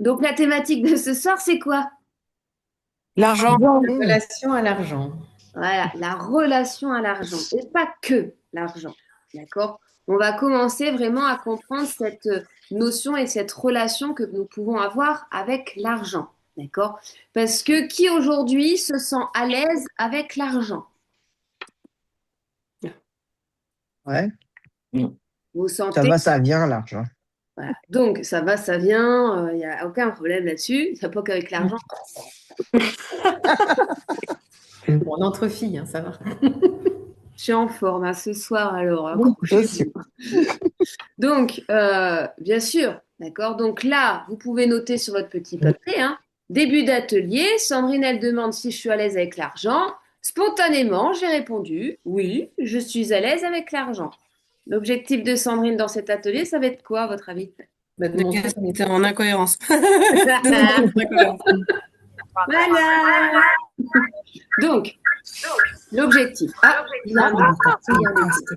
Donc la thématique de ce soir, c'est quoi? L'argent. Relation à l'argent. Voilà, la relation à l'argent. Et pas que l'argent. D'accord? On va commencer vraiment à comprendre cette notion et cette relation que nous pouvons avoir avec l'argent. D'accord? Parce que qui aujourd'hui se sent à l'aise avec l'argent? Ouais, Vous ça sentez? va, ça vient, l'argent. Voilà. Donc, ça va, ça vient, il n'y a aucun problème là-dessus. Il n'y a pas qu'avec l'argent. Bon, entre filles, hein, ça va. Je suis en forme hein, ce soir, alors Oui, toi accrochez-vous. aussi. Donc, bien sûr, d'accord. Donc là, vous pouvez noter sur votre petit papier, hein, début d'atelier, Sandrine, elle demande si je suis à l'aise avec l'argent. Spontanément, j'ai répondu, oui, je suis à l'aise avec l'argent. L'objectif de Sandrine dans cet atelier, ça va être quoi, à votre avis? Bah, de De montrer qu'on est t'es en incohérence. De montrer ton incohérence. Voilà. Donc, l'objectif. Ah, il y a un écho. Il y a un écho.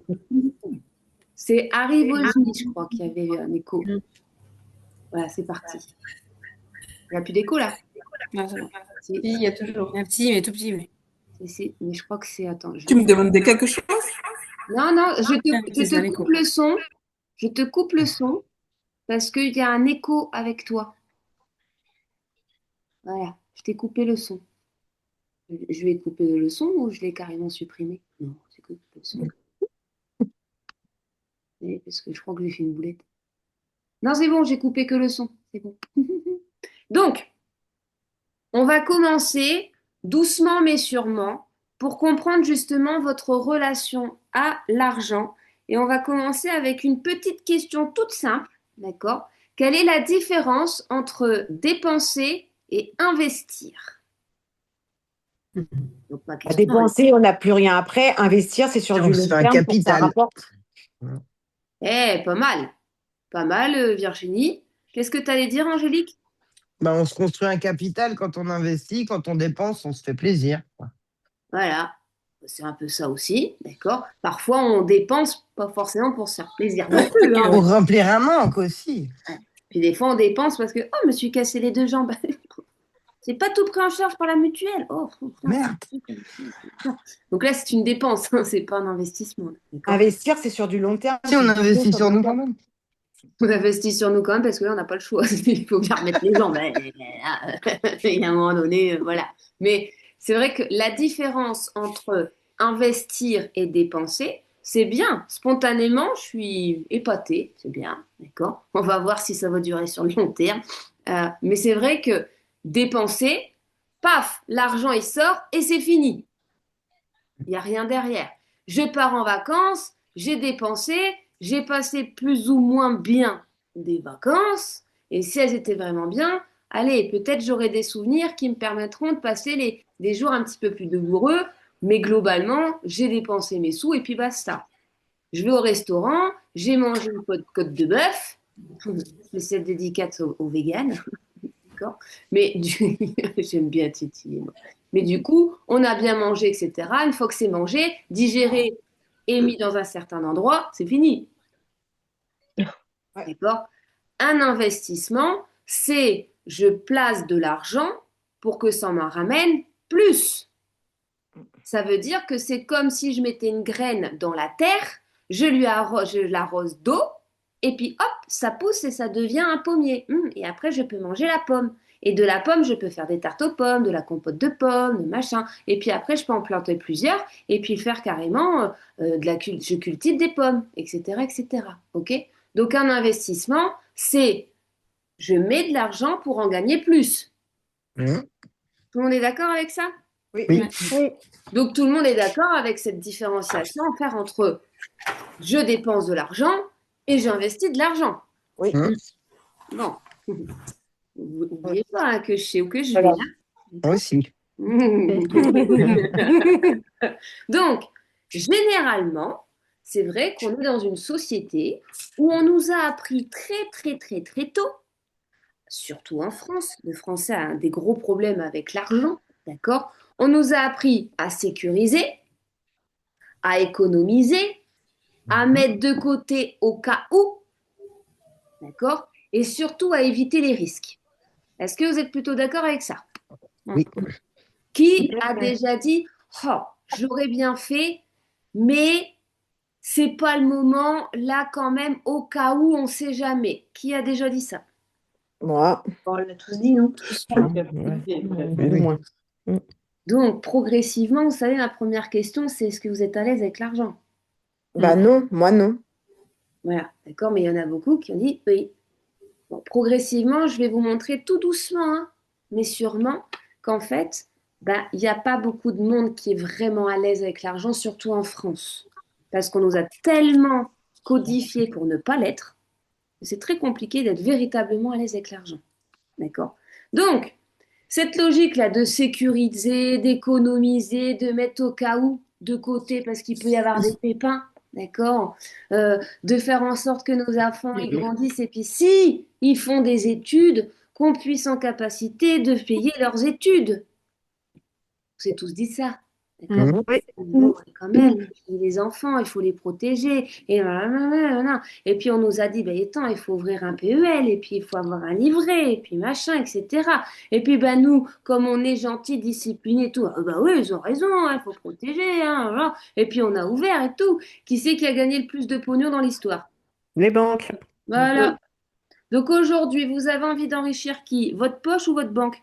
C'est Arrivosny, je crois, qu'il y avait un écho. Voilà, c'est parti. Il n'y a plus d'écho là. Non, c'est bon. Si, il y a toujours. Un petit, mais tout petit. Mais... mais je crois que c'est. Attends. Tu me demandais quelque chose? Non, non, Ah, je c'est ça, te l'écho. coupe le son. Je te coupe le son parce qu'il y a un écho avec toi. Voilà, je t'ai coupé le son. Je vais couper le son ou je l'ai carrément supprimé? Non, c'est que couper le son. Parce que je crois que j'ai fait une boulette. Non, c'est bon, j'ai coupé que le son. C'est bon. Donc, on va commencer doucement mais sûrement pour comprendre justement votre relation à l'argent. Et on va commencer avec une petite question toute simple, d'accord? Quelle est la différence entre dépenser et investir? Donc ma À question dépenser, on n'a plus rien après. Investir, c'est sur On du se long fait un terme pour que ça capital. rapporte. est pas mal. Pas mal, Virginie. Qu'est-ce que tu allais dire, Angélique? Ben, on se construit un capital quand on investit, quand on dépense, on se fait plaisir. Voilà. C'est un peu ça aussi, d'accord? Parfois, on dépense pas forcément pour se faire plaisir non Ouais. plus, hein. Pour remplir un manque aussi. Puis des fois, on dépense parce que, oh, je me suis cassé les deux jambes. C'est pas tout pris en charge par la mutuelle. Oh, putain. Merde. Donc là, c'est une dépense, hein, c'est pas un investissement. D'accord? Investir, c'est sur du long terme. Si c'est on du business investit sur sur le long nous quand terme. même. On investit sur nous quand même parce que là, on n'a pas le choix. Il faut bien remettre les jambes. Il y a un moment donné, voilà. Mais c'est vrai que la différence entre investir et dépenser, c'est bien. Spontanément, je suis épatée. C'est bien, d'accord? On va voir si ça va durer sur le long terme. Mais c'est vrai que dépenser, paf, l'argent il sort et c'est fini. Il n'y a rien derrière. Je pars en vacances, j'ai dépensé, j'ai passé plus ou moins bien des vacances, et si elles étaient vraiment bien, allez, peut-être j'aurai des souvenirs qui me permettront de passer des jours un petit peu plus douloureux, mais globalement, j'ai dépensé mes sous et puis basta. Je vais au restaurant, j'ai mangé une côte de bœuf, spéciale dédicace aux véganes, d'accord? Mais j'aime bien titiller, moi. Mais du coup, on a bien mangé, etc. Une fois que c'est mangé, digéré et mis dans un certain endroit, c'est fini. Ouais. D'accord? Un investissement, c'est je place de l'argent pour que ça m'en ramène plus. Ça veut dire que c'est comme si je mettais une graine dans la terre, je l'arrose d'eau, et puis hop, ça pousse et ça devient un pommier. Et après, je peux manger la pomme. Et de la pomme, je peux faire des tartes aux pommes, de la compote de pommes, de machin. Et puis après, je peux en planter plusieurs, et puis faire carrément je cultive des pommes, etc., etc. Ok? Donc un investissement, c'est je mets de l'argent pour en gagner plus. Mmh. Tout le monde est d'accord avec ça? Oui. Oui. Oui. Donc tout le monde est d'accord avec cette différenciation à faire entre je dépense de l'argent et j'investis de l'argent. Oui. Mmh. Bon, vous Oui. n'oubliez pas hein, que je sais où que je vais. Voilà. Moi aussi. Hein. Donc, généralement, c'est vrai qu'on est dans une société où on nous a appris très très très très tôt, surtout en France, le français a des gros problèmes avec l'argent, d'accord? On nous a appris à sécuriser, à économiser, à mettre de côté au cas où, d'accord? Et surtout à éviter les risques. Est-ce que vous êtes plutôt d'accord avec ça? Oui. Qui a déjà dit, oh, j'aurais bien fait, mais c'est pas le moment, là quand même, au cas où, on sait jamais. Qui a déjà dit ça? Moi, On l'a tous dit, non? hein, Donc, plus ou Oui. moins. Mm. Donc, progressivement, vous savez, ma première question, c'est est-ce que vous êtes à l'aise avec l'argent? Bah non, moi non. Voilà, d'accord, mais il y en a beaucoup qui ont dit oui. Bon, progressivement, je vais vous montrer tout doucement, hein, mais sûrement qu'en fait, bah, il n'y a pas beaucoup de monde qui est vraiment à l'aise avec l'argent, surtout en France. Parce qu'on nous a tellement codifié pour ne pas l'être, que c'est très compliqué d'être véritablement à l'aise avec l'argent. D'accord? Donc, cette logique-là de sécuriser, d'économiser, de mettre au cas où de côté parce qu'il peut y avoir des pépins, d'accord? De faire en sorte que nos enfants ils grandissent et puis si ils font des études, qu'on puisse en capacité de payer leurs études. On s'est tous dit ça, d'accord? Mhm. Oui. Bon, quand même, les enfants, il faut les protéger. Et, nanana. Et puis on nous a dit, ben, attends, il faut ouvrir un PEL, et puis il faut avoir un livret, et puis machin, etc. Et puis ben, nous, comme on est gentils, disciplinés, et tout, ah, ben oui, ils ont raison, il faut protéger. Hein, voilà. Et puis on a ouvert et tout. Qui c'est qui a gagné le plus de pognon dans l'histoire? Les banques. Voilà. Donc aujourd'hui, vous avez envie d'enrichir qui? Votre poche ou votre banque?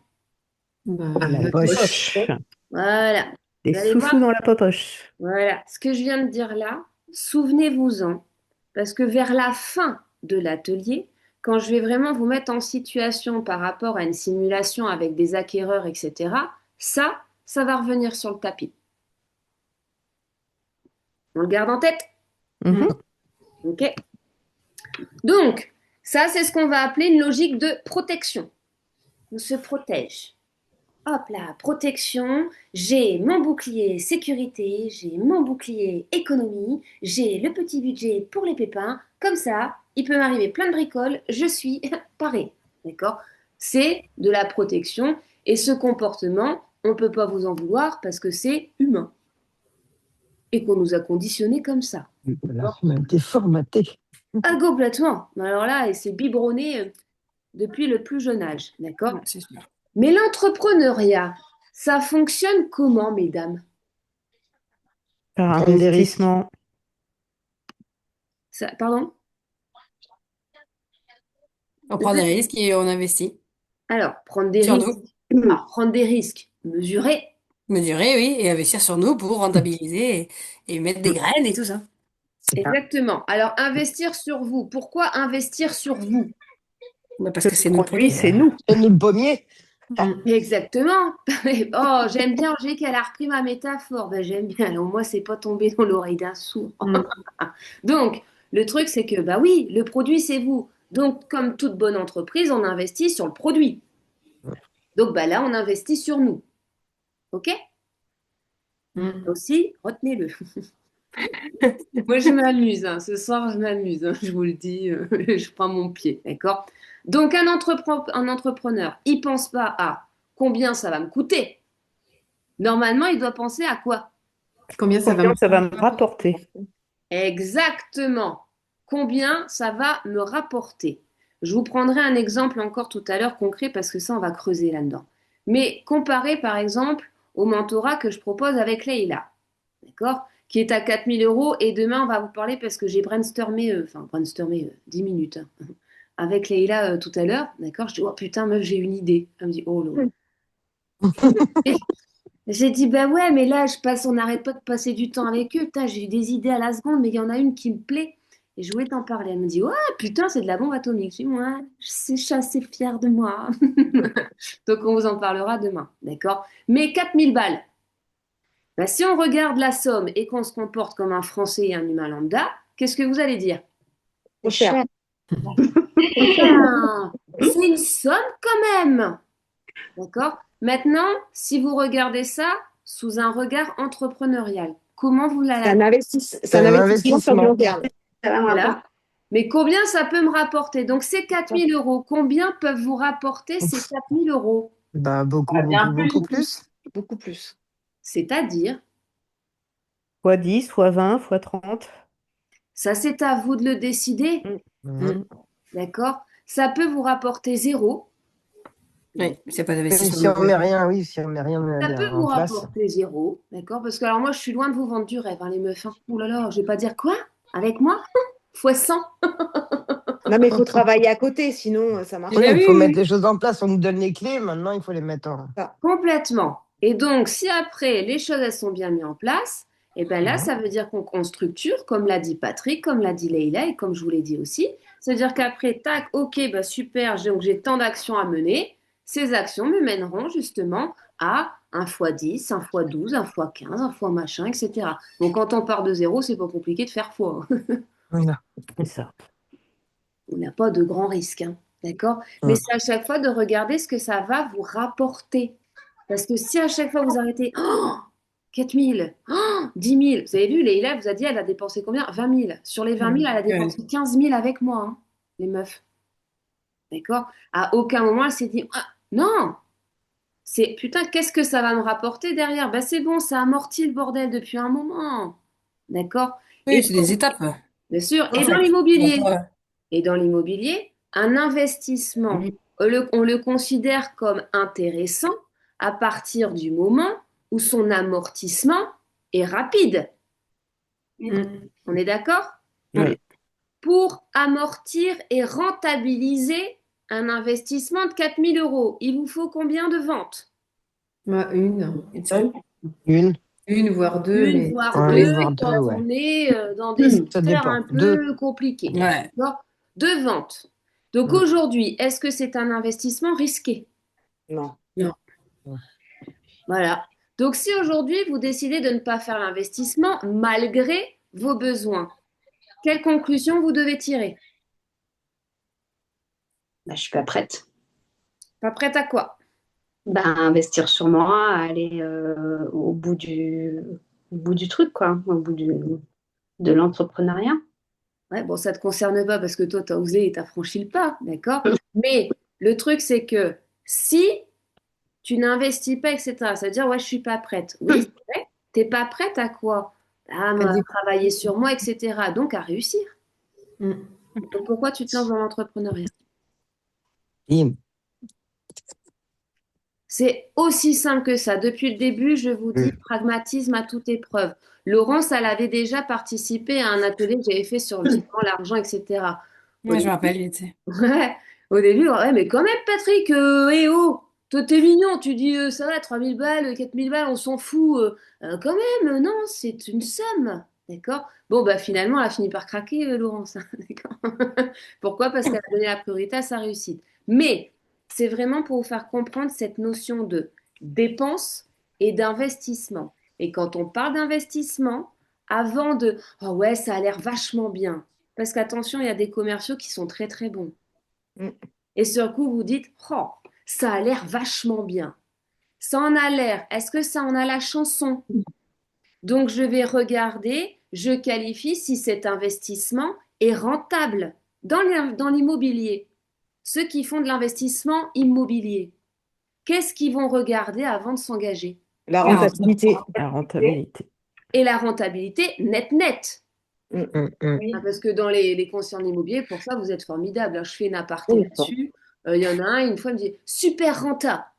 Bah, La la poche. Poche. Voilà. Des Vous allez voir. sous-sous dans la poche. Voilà, ce que je viens de dire là, souvenez-vous-en, parce que vers la fin de l'atelier, quand je vais vraiment vous mettre en situation par rapport à une simulation avec des acquéreurs, etc., ça va revenir sur le tapis. On le garde en tête? Mhm. OK? Donc, ça, c'est ce qu'on va appeler une logique de protection. On se protège. Hop là, protection, j'ai mon bouclier sécurité, j'ai mon bouclier économie, j'ai le petit budget pour les pépins. Comme ça, il peut m'arriver plein de bricoles, je suis paré. D'accord? C'est de la protection et ce comportement, on ne peut pas vous en vouloir parce que c'est humain et qu'on nous a conditionnés comme ça. Voilà, on a été formaté. Ah, complètement. Alors là, et c'est biberonné depuis le plus jeune âge. D'accord? Ouais, c'est sûr. Mais l'entrepreneuriat, ça fonctionne comment, mesdames? Par Prendre des risques. investissement. Pardon? On prend des risques et on investit Alors, prendre des sur risques. nous. Alors, prendre des risques mesurés. Mesurer, oui, et investir sur nous pour rentabiliser et mettre des graines et tout ça. C'est ça. Exactement. Alors, investir sur vous. Pourquoi investir sur vous? Bah, parce que c'est notre Produit, produit. c'est nous. Et nous le pommier. Exactement. Oh, j'aime bien, j'ai qu'elle a repris ma métaphore. Ben, j'aime bien. Alors, moi, c'est pas tombé dans l'oreille d'un sourd. Donc, le truc, c'est que, bah oui, le produit, c'est vous. Donc, comme toute bonne entreprise, on investit sur le produit. Donc, bah là, on investit sur nous. OK? Aussi, retenez-le. Moi, je m'amuse. Hein. Ce soir, je m'amuse. Hein. Je vous le dis, je prends mon pied. D'accord? Donc, un entrepreneur, il pense pas à combien ça va me coûter. Normalement, il doit penser à quoi? Combien ça va Combien me ça va me rapporter? Exactement. Combien ça va me rapporter? Je vous prendrai un exemple encore tout à l'heure concret parce que ça, on va creuser là-dedans. Mais comparez par exemple au mentorat que je propose avec Leïla, d'accord? Qui est à 4 000 € et demain, on va vous parler parce que j'ai brainstormé, 10 minutes hein, avec Leïla tout à l'heure, d'accord? Je dis, oh putain, meuf, j'ai une idée. Elle me dit, oh là là. J'ai dit, bah ouais, mais là, on n'arrête pas de passer du temps avec eux. Putain, j'ai eu des idées à la seconde, mais il y en a une qui me plaît. Et je voulais t'en parler. Elle me dit, ouais, putain, c'est de la bombe atomique. Je dis, ouais, je suis assez fière de moi. Donc, on vous en parlera demain, d'accord? Mais 4 000 balles. Bah, si on regarde la somme et qu'on se comporte comme un Français et un humain lambda, qu'est-ce que vous allez dire? Trop cher. Putain, c'est une somme quand même. D'accord? Maintenant, si vous regardez ça sous un regard entrepreneurial, comment vous C'est l'allez? un investissement sur le long terme. Ça va me rapporter. Voilà. Mais combien ça peut me rapporter? Donc, ces 4 000 €, combien peuvent vous rapporter ces 4 000 €? Bah, beaucoup, bien beaucoup, beaucoup plus. Beaucoup plus. C'est-à-dire, Fois 10, fois 20, fois 30. ça c'est à vous de le décider, Mhm. Mm. d'accord? Ça peut vous rapporter zéro, Oui, c'est pas Et d'investissement si non on met plus. rien, oui, si on met rien Ça peut vous en place. rapporter zéro, d'accord? Parce que alors moi, je suis loin de vous vendre du rêve, hein, les meufs. Hein. Ouh là là, je vais pas dire quoi? Avec moi? Fois 100. Non, mais il faut travailler à côté, sinon ça Eh marche Oui, ben pas. il oui, faut oui, mettre oui. les choses en place. On nous donne les clés, maintenant il faut les mettre en. Ça. Complètement. Et donc, si après les choses elles sont bien mises en place, et ben là, Mhm. ça veut dire qu'on structure, comme l'a dit Patrick, comme l'a dit Leïla et comme je vous l'ai dit aussi. C'est-à-dire qu'après, tac, ok, bah super, donc j'ai tant d'actions à mener. Ces actions me mèneront justement à un fois 10, un fois 12, un fois 15, un fois machin, etc. Donc quand on part de zéro, c'est pas compliqué de faire fois. Hein. Voilà. C'est ça. On n'a pas de grands risques, hein, d'accord? Mais Mhm. c'est à chaque fois de regarder ce que ça va vous rapporter. Parce que si à chaque fois vous arrêtez, oh, 4 000, oh, 10 000, vous avez vu, Leïla vous a dit, elle a dépensé combien? 20 000. Sur les 20 000, elle a Ouais. dépensé 15 000 avec moi, hein, les meufs. D'accord? À aucun moment, elle s'est dit, ah, non, c'est putain, qu'est-ce que ça va me rapporter derrière? Ben c'est bon, ça amortit le bordel depuis un moment. D'accord? Et Oui, c'est des étapes. bien sûr, En et dans fait. On va l'immobilier. pas- Et dans l'immobilier, un investissement, on le considère comme intéressant à partir du moment où son amortissement est rapide. Mm. On est d'accord? Mm. Oui. Pour amortir et rentabiliser un investissement de 4 000 euros, il vous faut combien de ventes? Bah, une seule. Une. Une, voire deux, Une, mais voire ça Ouais, une, deux, dépend. voire deux, quand ouais. on est dans des Ça secteurs dépend. un Deux. peu compliqués. Ouais. D'accord? Deux ventes. Donc Mm. aujourd'hui, est-ce que c'est un investissement risqué? Non. Non. Voilà. Donc, si aujourd'hui vous décidez de ne pas faire l'investissement malgré vos besoins, quelle conclusion vous devez tirer? Bah, je suis pas prête. Pas prête à quoi? Bah, à investir sur moi, à aller au bout du truc, quoi, de l'entrepreneuriat. Ouais, bon, ça ne te concerne pas parce que toi, tu as osé et tu as franchi le pas, d'accord? Mais le truc, c'est que si tu n'investis pas, etc., ça veut dire, ouais, je suis pas prête. Oui, c'est vrai. T'es pas prête à quoi? À À travailler sur moi, etc. Donc, à réussir. Mm. Donc, pourquoi tu te lances dans l'entrepreneuriat? Bim. C'est aussi simple que ça. Depuis le début, je vous dis Mm. pragmatisme à toute épreuve. Laurence, elle avait déjà participé à un atelier que j'avais fait sur justement l'argent, etc. Au Ouais, je me début, rappelle, il était. ouais, au début, ouais, mais quand même, Patrick, eh oh, toi, t'es mignon, tu dis ça va, 3 000 balles, 4 000 balles, on s'en fout. Quand même, non, c'est une somme. D'accord? Bon, bah finalement, elle a fini par craquer, Laurence. Hein, d'accord? Pourquoi? Parce qu'elle a donné la priorité à sa réussite. Mais c'est vraiment pour vous faire comprendre cette notion de dépense et d'investissement. Et quand on parle d'investissement, avant de oh ouais, ça a l'air vachement bien. Parce qu'attention, il y a des commerciaux qui sont très très bons. Mm. Et sur le coup, vous dites oh, ça a l'air vachement bien. Ça en a l'air. Est-ce que ça en a la chanson? Donc, je vais regarder, je qualifie si cet investissement est rentable dans l'immobilier. Ceux qui font de l'investissement immobilier, qu'est-ce qu'ils vont regarder avant de s'engager? La Alors, rentabilité. La rentabilité. Et la rentabilité net. Mm. Mm, mm. Hein, parce que dans les conseils en immobilier, pour ça, vous êtes formidables. Hein. Je fais une aparté Oui, bon. là-dessus. Il y en a un, une fois, il me dit super renta.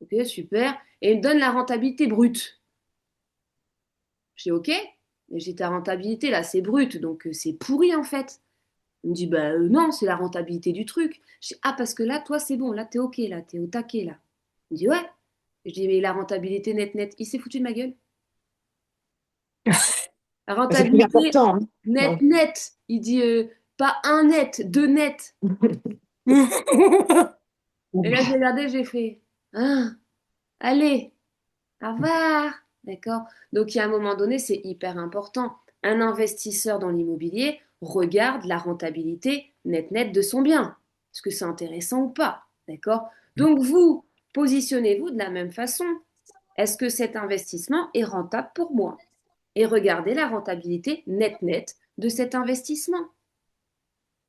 Ok, super. Et il me donne la rentabilité brute. Je dis ok, mais j'ai ta rentabilité là, c'est brut, donc c'est pourri en fait. Il me dit bah non, c'est la rentabilité du truc. Je dis ah, parce que là, toi, c'est bon, là, t'es ok, là, t'es au taquet là. Il me dit ouais. Je dis mais la rentabilité net, il s'est foutu de ma gueule. La C'est plus rentabilité important. Hein. Non. net. Il dit pas un net, deux nets. Et là, j'ai regardé, j'ai fait ah, allez, au revoir. D'accord? Donc, il y a un moment donné, c'est hyper important. Un investisseur dans l'immobilier regarde la rentabilité net de son bien. Est-ce que c'est intéressant ou pas? D'accord? Donc, vous, positionnez-vous de la même façon. Est-ce que cet investissement est rentable pour moi? Et regardez la rentabilité net de cet investissement.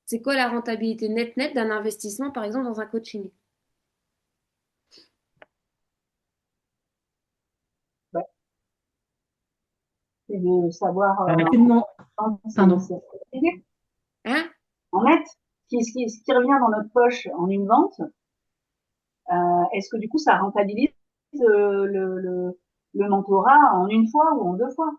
C'est quoi la rentabilité net d'un investissement, par exemple, dans un coaching? Ouais. C'est de savoir Rapidement. Pardon. Hein? en net ce qui revient dans notre poche en une vente Est-ce que du coup, ça rentabilise le mentorat en une fois ou en deux fois?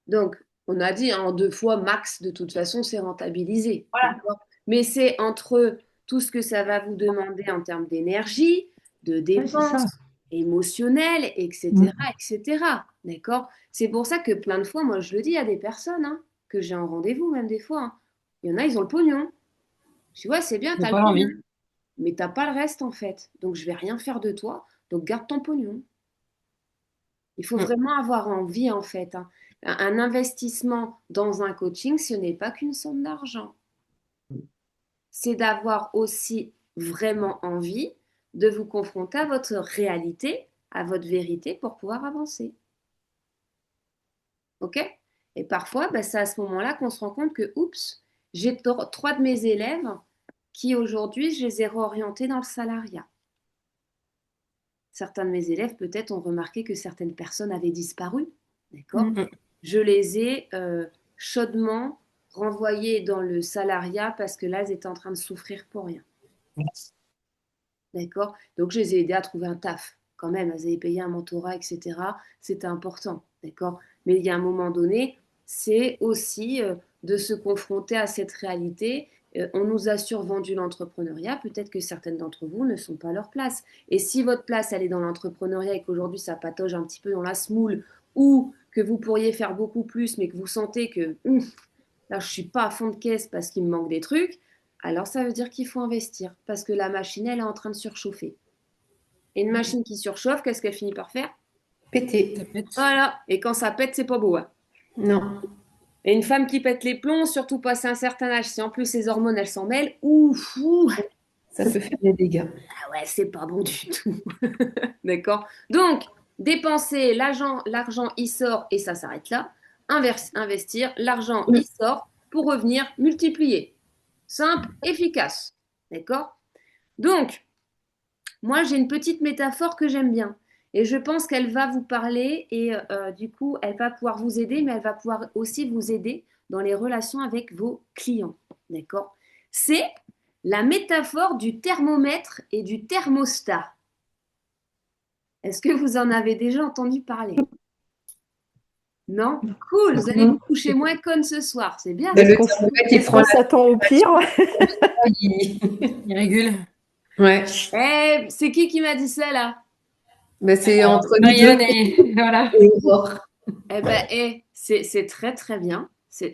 Donc, on a dit hein, en 2 fois max, de toute façon, c'est rentabilisé. Voilà. D'accord. Mais c'est entre tout ce que ça va vous demander en termes d'énergie, de Ouais, c'est ça. dépenses émotionnelles, etc., etc. D'accord? C'est pour ça que plein de fois, moi, je le dis à des personnes hein, que j'ai en rendez-vous, même des fois. Hein. Il y en a, ils ont le pognon. Je dis, ouais, c'est bien, J'ai t'as le pas pognon. l'envie. Mais t'as pas le reste, en fait. Donc, je vais rien faire de toi. Donc, garde ton pognon. Il faut Mm. vraiment avoir envie, en fait. Hein. Un investissement dans un coaching, ce n'est pas qu'une somme d'argent. C'est d'avoir aussi vraiment envie de vous confronter à votre réalité, à votre vérité pour pouvoir avancer. OK? Et parfois, ben, c'est à ce moment-là qu'on se rend compte que, oups, j'ai 3 de mes élèves qui aujourd'hui, je les ai réorientés dans le salariat. Certains de mes élèves, peut-être, ont remarqué que certaines personnes avaient disparu. D'accord? Mm. Je les ai chaudement renvoyés dans le salariat parce que là, ils étaient en train de souffrir pour rien. D'accord? Donc, je les ai aidés à trouver un taf. Quand même, elles avaient payé un mentorat, etc. C'était important. D'accord? Mais il y a un moment donné, c'est aussi de se confronter à cette réalité. On nous a survendu l'entrepreneuriat. Peut-être que certaines d'entre vous ne sont pas à leur place. Et si votre place, elle est dans l'entrepreneuriat et qu'aujourd'hui, ça patauge un petit peu dans la semoule ou que vous pourriez faire beaucoup plus, mais que vous sentez que là, je ne suis pas à fond de caisse parce qu'il me manque des trucs, alors ça veut dire qu'il faut investir parce que la machine, elle est en train de surchauffer. Et une machine qui surchauffe, qu'est-ce qu'elle finit par faire? Pété. Ça pète. Voilà. Et quand ça pète, c'est pas beau. Hein. Non. Et une femme qui pète les plombs, surtout passé un certain âge, si en plus ses hormones, elles s'en mêlent, ouf, Ça peut faire des dégâts. ah ouais, c'est pas bon du tout. D'accord? Donc, dépenser, l'argent, il sort et ça s'arrête là. Investir, l'argent, il sort pour revenir multiplier. Simple, efficace. D'accord? Donc, moi, j'ai une petite métaphore que j'aime bien. Et je pense qu'elle va vous parler et du coup, elle va pouvoir vous aider, mais elle va pouvoir aussi vous aider dans les relations avec vos clients. D'accord? C'est la métaphore du thermomètre et du thermostat. Est-ce que vous en avez déjà entendu parler? Non? Cool, vous allez vous coucher moins conne ce soir, c'est bien. Ben, le Est-ce qu'on thermomètre, il est-ce prend qu'on la s'attend au pire? Il régule. Ouais. Eh, c'est qui m'a dit ça là? Ben, c'est entre nous Marianne deux et voilà. et Aurore. Eh ben, c'est très très bien.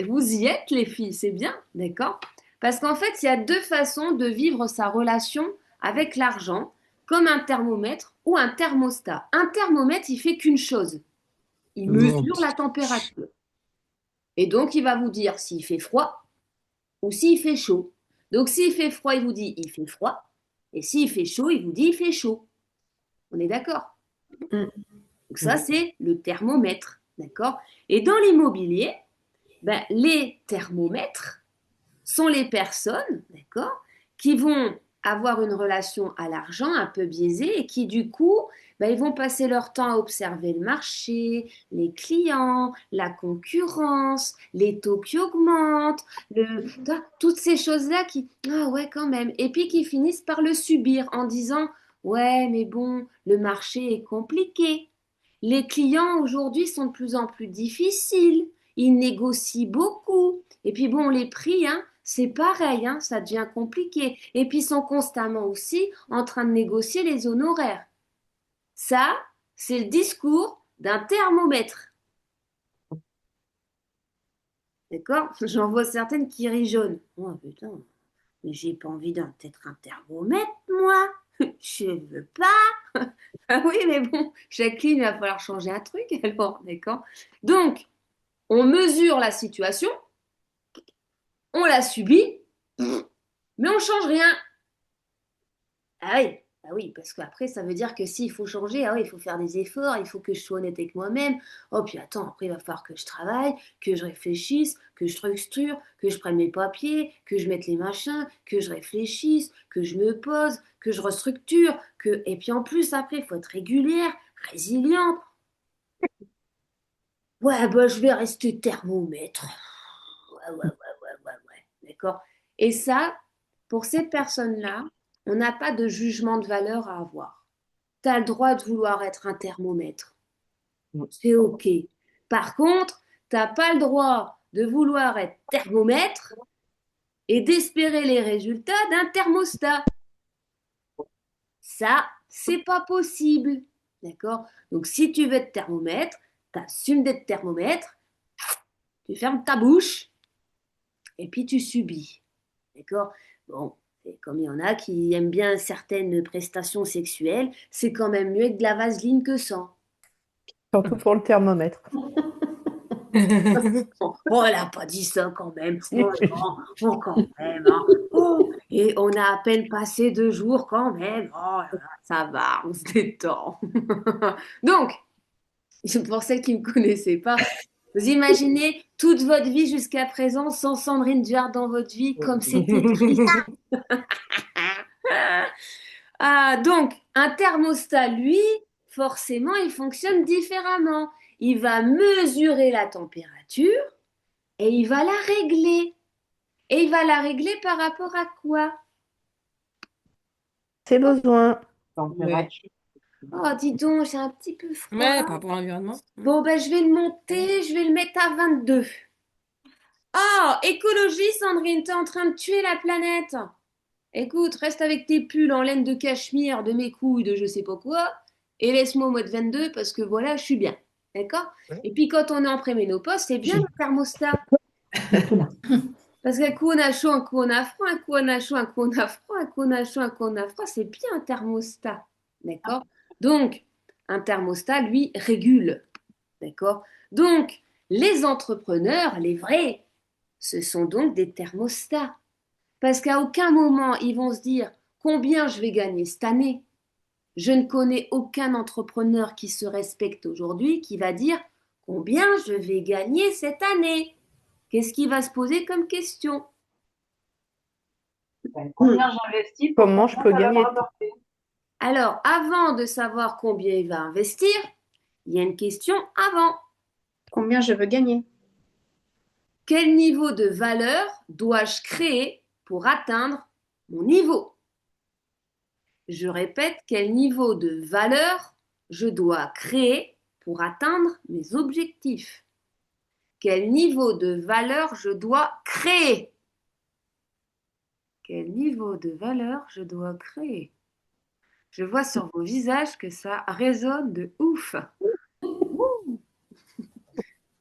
Vous y êtes les filles, c'est bien, d'accord? Parce qu'en fait, il y a 2 façons de vivre sa relation avec l'argent, comme un thermomètre ou un thermostat. Un thermomètre, il fait qu'une chose, il mesure la température. Et donc, il va vous dire s'il fait froid ou s'il fait chaud. Donc, s'il fait froid, il vous dit il fait froid. Et s'il fait chaud, il vous dit il fait chaud. On est d'accord? Mm. Donc ça, c'est le thermomètre, d'accord? Et dans l'immobilier, ben, les thermomètres sont les personnes, d'accord, qui vont avoir une relation à l'argent un peu biaisée et qui, du coup, ben, ils vont passer leur temps à observer le marché, les clients, la concurrence, les taux qui augmentent, toutes ces choses-là qui, ah ouais, quand même, et puis qui finissent par le subir en disant, ouais, mais bon, le marché est compliqué. Les clients aujourd'hui sont de plus en plus difficiles. Ils négocient beaucoup. Et puis bon, les prix, hein, c'est pareil, hein, ça devient compliqué. Et puis ils sont constamment aussi en train de négocier les honoraires. Ça, c'est le discours d'un thermomètre. D'accord? J'en vois certaines qui rigolent. Oh putain, mais j'ai pas envie d'être un thermomètre, moi. Je veux pas. Ah oui, mais bon, Jacqueline, il va falloir changer un truc alors, d'accord? Donc, on mesure la situation, on la subit, mais on change rien. Ah oui, parce qu'après, ça veut dire que s'il faut changer, ah oui, il faut faire des efforts, il faut que je sois honnête avec moi-même. Oh, puis attends, après, il va falloir que je travaille, que je réfléchisse, que je structure, que je prenne mes papiers, que je mette les machins, que je réfléchisse, que je me pose, que je restructure, que... Et puis en plus, après, il faut être régulière, résiliente. Ouais, bah, je vais rester thermomètre. Ouais. D'accord? Et ça, pour ces personnes-là, on n'a pas de jugement de valeur à avoir. Tu as le droit de vouloir être un thermomètre. C'est OK. Par contre, tu n'as pas le droit de vouloir être thermomètre et d'espérer les résultats d'un thermostat. Ça, c'est pas possible. D'accord? Donc, si tu veux être thermomètre, tu assumes d'être thermomètre, tu fermes ta bouche et puis tu subis. D'accord? Bon, et comme il y en a qui aiment bien certaines prestations sexuelles, c'est quand même mieux avec de la vaseline que sans. Surtout pour le thermomètre. Oh, elle n'a pas dit ça quand même. Oh, non, oh, quand même. Hein. Oh, et on a à peine passé 2 jours quand même. Oh, là là, ça va, on se détend. Donc, pour celles qui ne me connaissaient pas, vous imaginez toute votre vie jusqu'à présent sans Sandrine Duard dans votre vie, comme c'était triste. Donc, un thermostat, lui, forcément, il fonctionne différemment. Il va mesurer la température et il va la régler. Et il va la régler par rapport à quoi? C'est besoin. Température. Oh, dis donc, j'ai un petit peu froid. Ouais, par rapport à l'environnement. Bon, ben, je vais le monter, je vais le mettre à 22. Oh, écologie, Sandrine, t'es en train de tuer la planète. Écoute, reste avec tes pulls en laine de cachemire, de mes couilles, de je sais pas quoi, et laisse-moi au mode 22 parce que voilà, je suis bien. D'accord? Et puis quand on est en préménopause, c'est bien le thermostat. Parce qu'un coup on a chaud, un coup on a froid, un coup on a chaud, un coup on a froid, un coup on a chaud, un coup on a froid. C'est bien un thermostat. D'accord? Donc, un thermostat, lui, régule. D'accord? Donc, les entrepreneurs, les vrais, ce sont donc des thermostats. Parce qu'à aucun moment, ils vont se dire combien je vais gagner cette année. Je ne connais aucun entrepreneur qui se respecte aujourd'hui qui va dire combien je vais gagner cette année. Qu'est-ce qui va se poser comme question? Combien j'investis pour Comment je peux combien ça va me gagner? rapporter? Alors, avant de savoir combien il va investir, il y a une question avant. Combien je veux gagner? Quel niveau de valeur dois-je créer pour atteindre mon niveau? Je répète, quel niveau de valeur je dois créer pour atteindre mes objectifs? Quel niveau de valeur je dois créer? Quel niveau de valeur je dois créer? Je vois sur vos visages que ça résonne de ouf.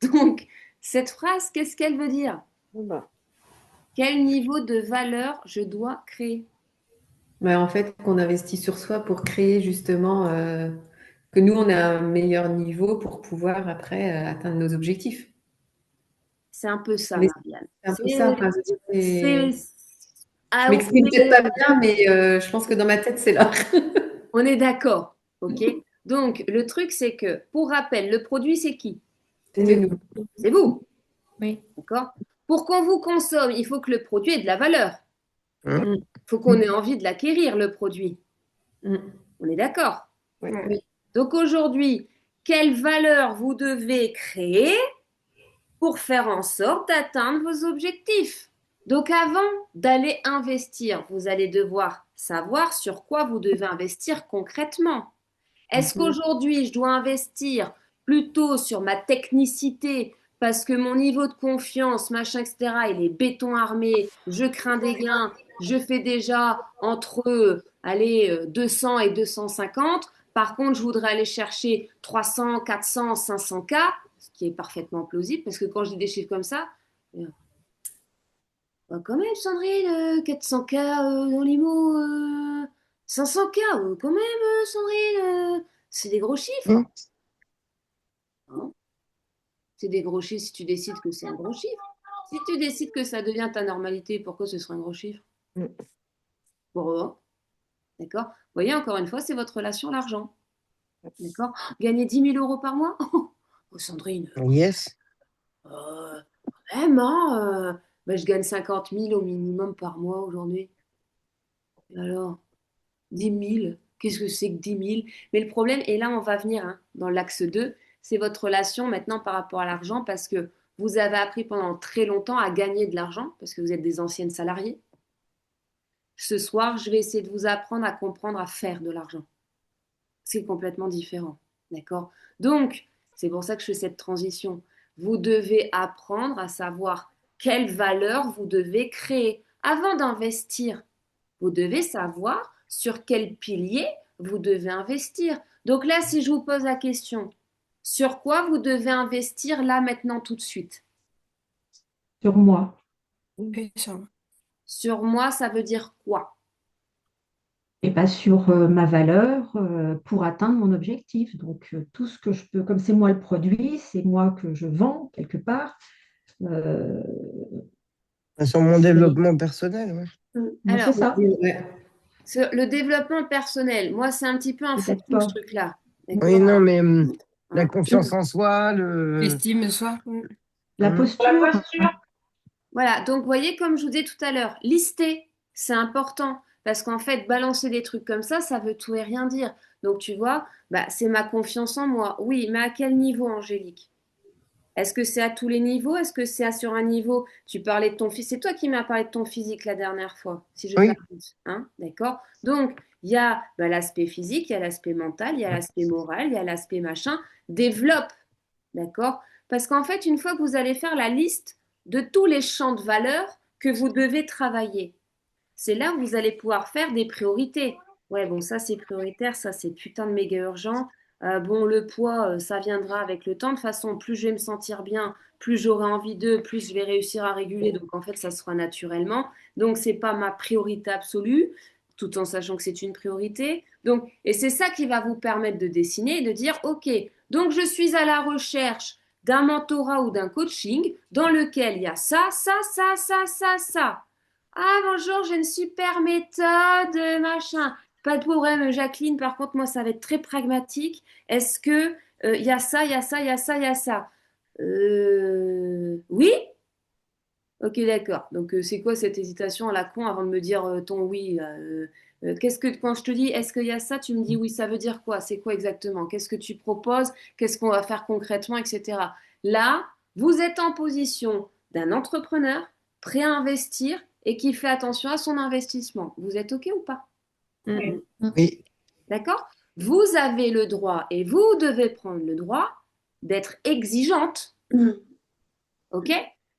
Donc, cette phrase, qu'est-ce qu'elle veut dire? Quel niveau de valeur je dois créer? Mais en fait, qu'on investit sur soi pour créer justement que nous, on a un meilleur niveau pour pouvoir après atteindre nos objectifs. C'est un peu ça, Mais Marianne. c'est un peu ça. Enfin, je veux dire, C'est- je m'exprime peut-être pas bien, mais je pense que dans ma tête, c'est là. On est d'accord, ok? Donc, le truc, c'est que, pour rappel, le produit, c'est qui? C'est nous. C'est vous, Oui. d'accord? Pour qu'on vous consomme, il faut que le produit ait de la valeur. Hein? Il faut qu'on ait envie de l'acquérir, le produit. Mm. On est d'accord? Oui. Donc, aujourd'hui, quelle valeur vous devez créer pour faire en sorte d'atteindre vos objectifs? Donc, avant d'aller investir, vous allez devoir savoir sur quoi vous devez investir concrètement. Est-ce qu'aujourd'hui, je dois investir plutôt sur ma technicité parce que mon niveau de confiance, machin, etc., il est béton armé, je crains des gains, je fais déjà entre, allez, 200 et 250. Par contre, je voudrais aller chercher 300, 400, 500 K, ce qui est parfaitement plausible parce que quand je dis des chiffres comme ça, bah, quand même, Sandrine, 400 K dans l'IMO, 500 K, quand même, Sandrine, c'est des gros chiffres. Hein? Hein. C'est des gros chiffres si tu décides que c'est un gros chiffre. Si tu décides que ça devient ta normalité, pourquoi ce serait un gros chiffre? Mm. Pourquoi? D'accord? Vous voyez, encore une fois, c'est votre relation à l'argent. D'accord? Gagner 10 000 euros par mois? Oh, Sandrine, Yes. même, hein, bah, je gagne 50 000 au minimum par mois aujourd'hui. Et alors, 10 000, qu'est-ce que c'est que 10 000? Mais le problème, et là on va venir hein, dans l'axe 2, c'est votre relation maintenant par rapport à l'argent parce que vous avez appris pendant très longtemps à gagner de l'argent parce que vous êtes des anciennes salariées. Ce soir, je vais essayer de vous apprendre à comprendre à faire de l'argent. C'est complètement différent. D'accord? Donc, c'est pour ça que je fais cette transition. Vous devez apprendre à savoir quelle valeur vous devez créer. Avant d'investir, vous devez savoir sur quel pilier vous devez investir. Donc là, si je vous pose la question, sur quoi vous devez investir là, maintenant, tout de suite? Sur moi. Oui, ça. Sur moi, ça veut dire quoi? Et pas sur ma valeur pour atteindre mon objectif. Donc, tout ce que je peux, comme c'est moi le produit, c'est moi que je vends quelque part. euh, Sur mon développement personnel, ouais. moi, c'est Alors, ça. Ouais. le développement personnel, moi, c'est un petit peu un Peut-être fourre-tout, ce pas. truc-là. Oui, D'accord? non, mais la Hein. confiance en soi, le. L'estime de soi. La Hein. Pour la posture. posture. Voilà, donc vous voyez, comme je vous disais tout à l'heure, lister, c'est important. Parce qu'en fait, balancer des trucs comme ça veut tout et rien dire. Donc tu vois, bah, c'est ma confiance en moi. Oui, mais à quel niveau, Angélique? Est-ce que c'est à tous les niveaux? Est-ce que c'est sur un niveau? Tu parlais de ton physique. C'est toi qui m'as parlé de ton physique la dernière fois, si je ne Oui. m'abuse. Hein? D'accord? Donc, il y a bah, l'aspect physique, il y a l'aspect mental, il y a l'aspect moral, il y a l'aspect machin. Développe. D'accord? Parce qu'en fait, une fois que vous allez faire la liste de tous les champs de valeur que vous devez travailler, c'est là où vous allez pouvoir faire des priorités. Ouais, bon, ça c'est prioritaire, ça c'est putain de méga urgent. Bon, le poids, ça viendra avec le temps. De toute façon, plus je vais me sentir bien, plus j'aurai envie d'eux, plus je vais réussir à réguler. Donc en fait, ça sera naturellement. Donc c'est pas ma priorité absolue, tout en sachant que c'est une priorité. Donc, et c'est ça qui va vous permettre de dessiner et de dire, ok, donc je suis à la recherche d'un mentorat ou d'un coaching dans lequel il y a ça, ça, ça, ça, ça, ça. Ah bonjour, j'ai une super méthode, machin. Pas de problème, Jacqueline. Par contre, moi, ça va être très pragmatique. Est-ce que il y a ça, il y a ça, il y a ça, il y a ça? Oui? Ok, d'accord. Donc, c'est quoi cette hésitation à la con avant de me dire ton oui? Qu'est-ce que quand je te dis est-ce qu'il y a ça, tu me dis oui, ça veut dire quoi? C'est quoi exactement? Qu'est-ce que tu proposes? Qu'est-ce qu'on va faire concrètement, etc. Là, vous êtes en position d'un entrepreneur prêt à investir et qui fait attention à son investissement. Vous êtes ok ou pas? Mm. Oui. D'accord? Vous avez le droit et vous devez prendre le droit d'être exigeante. Ok?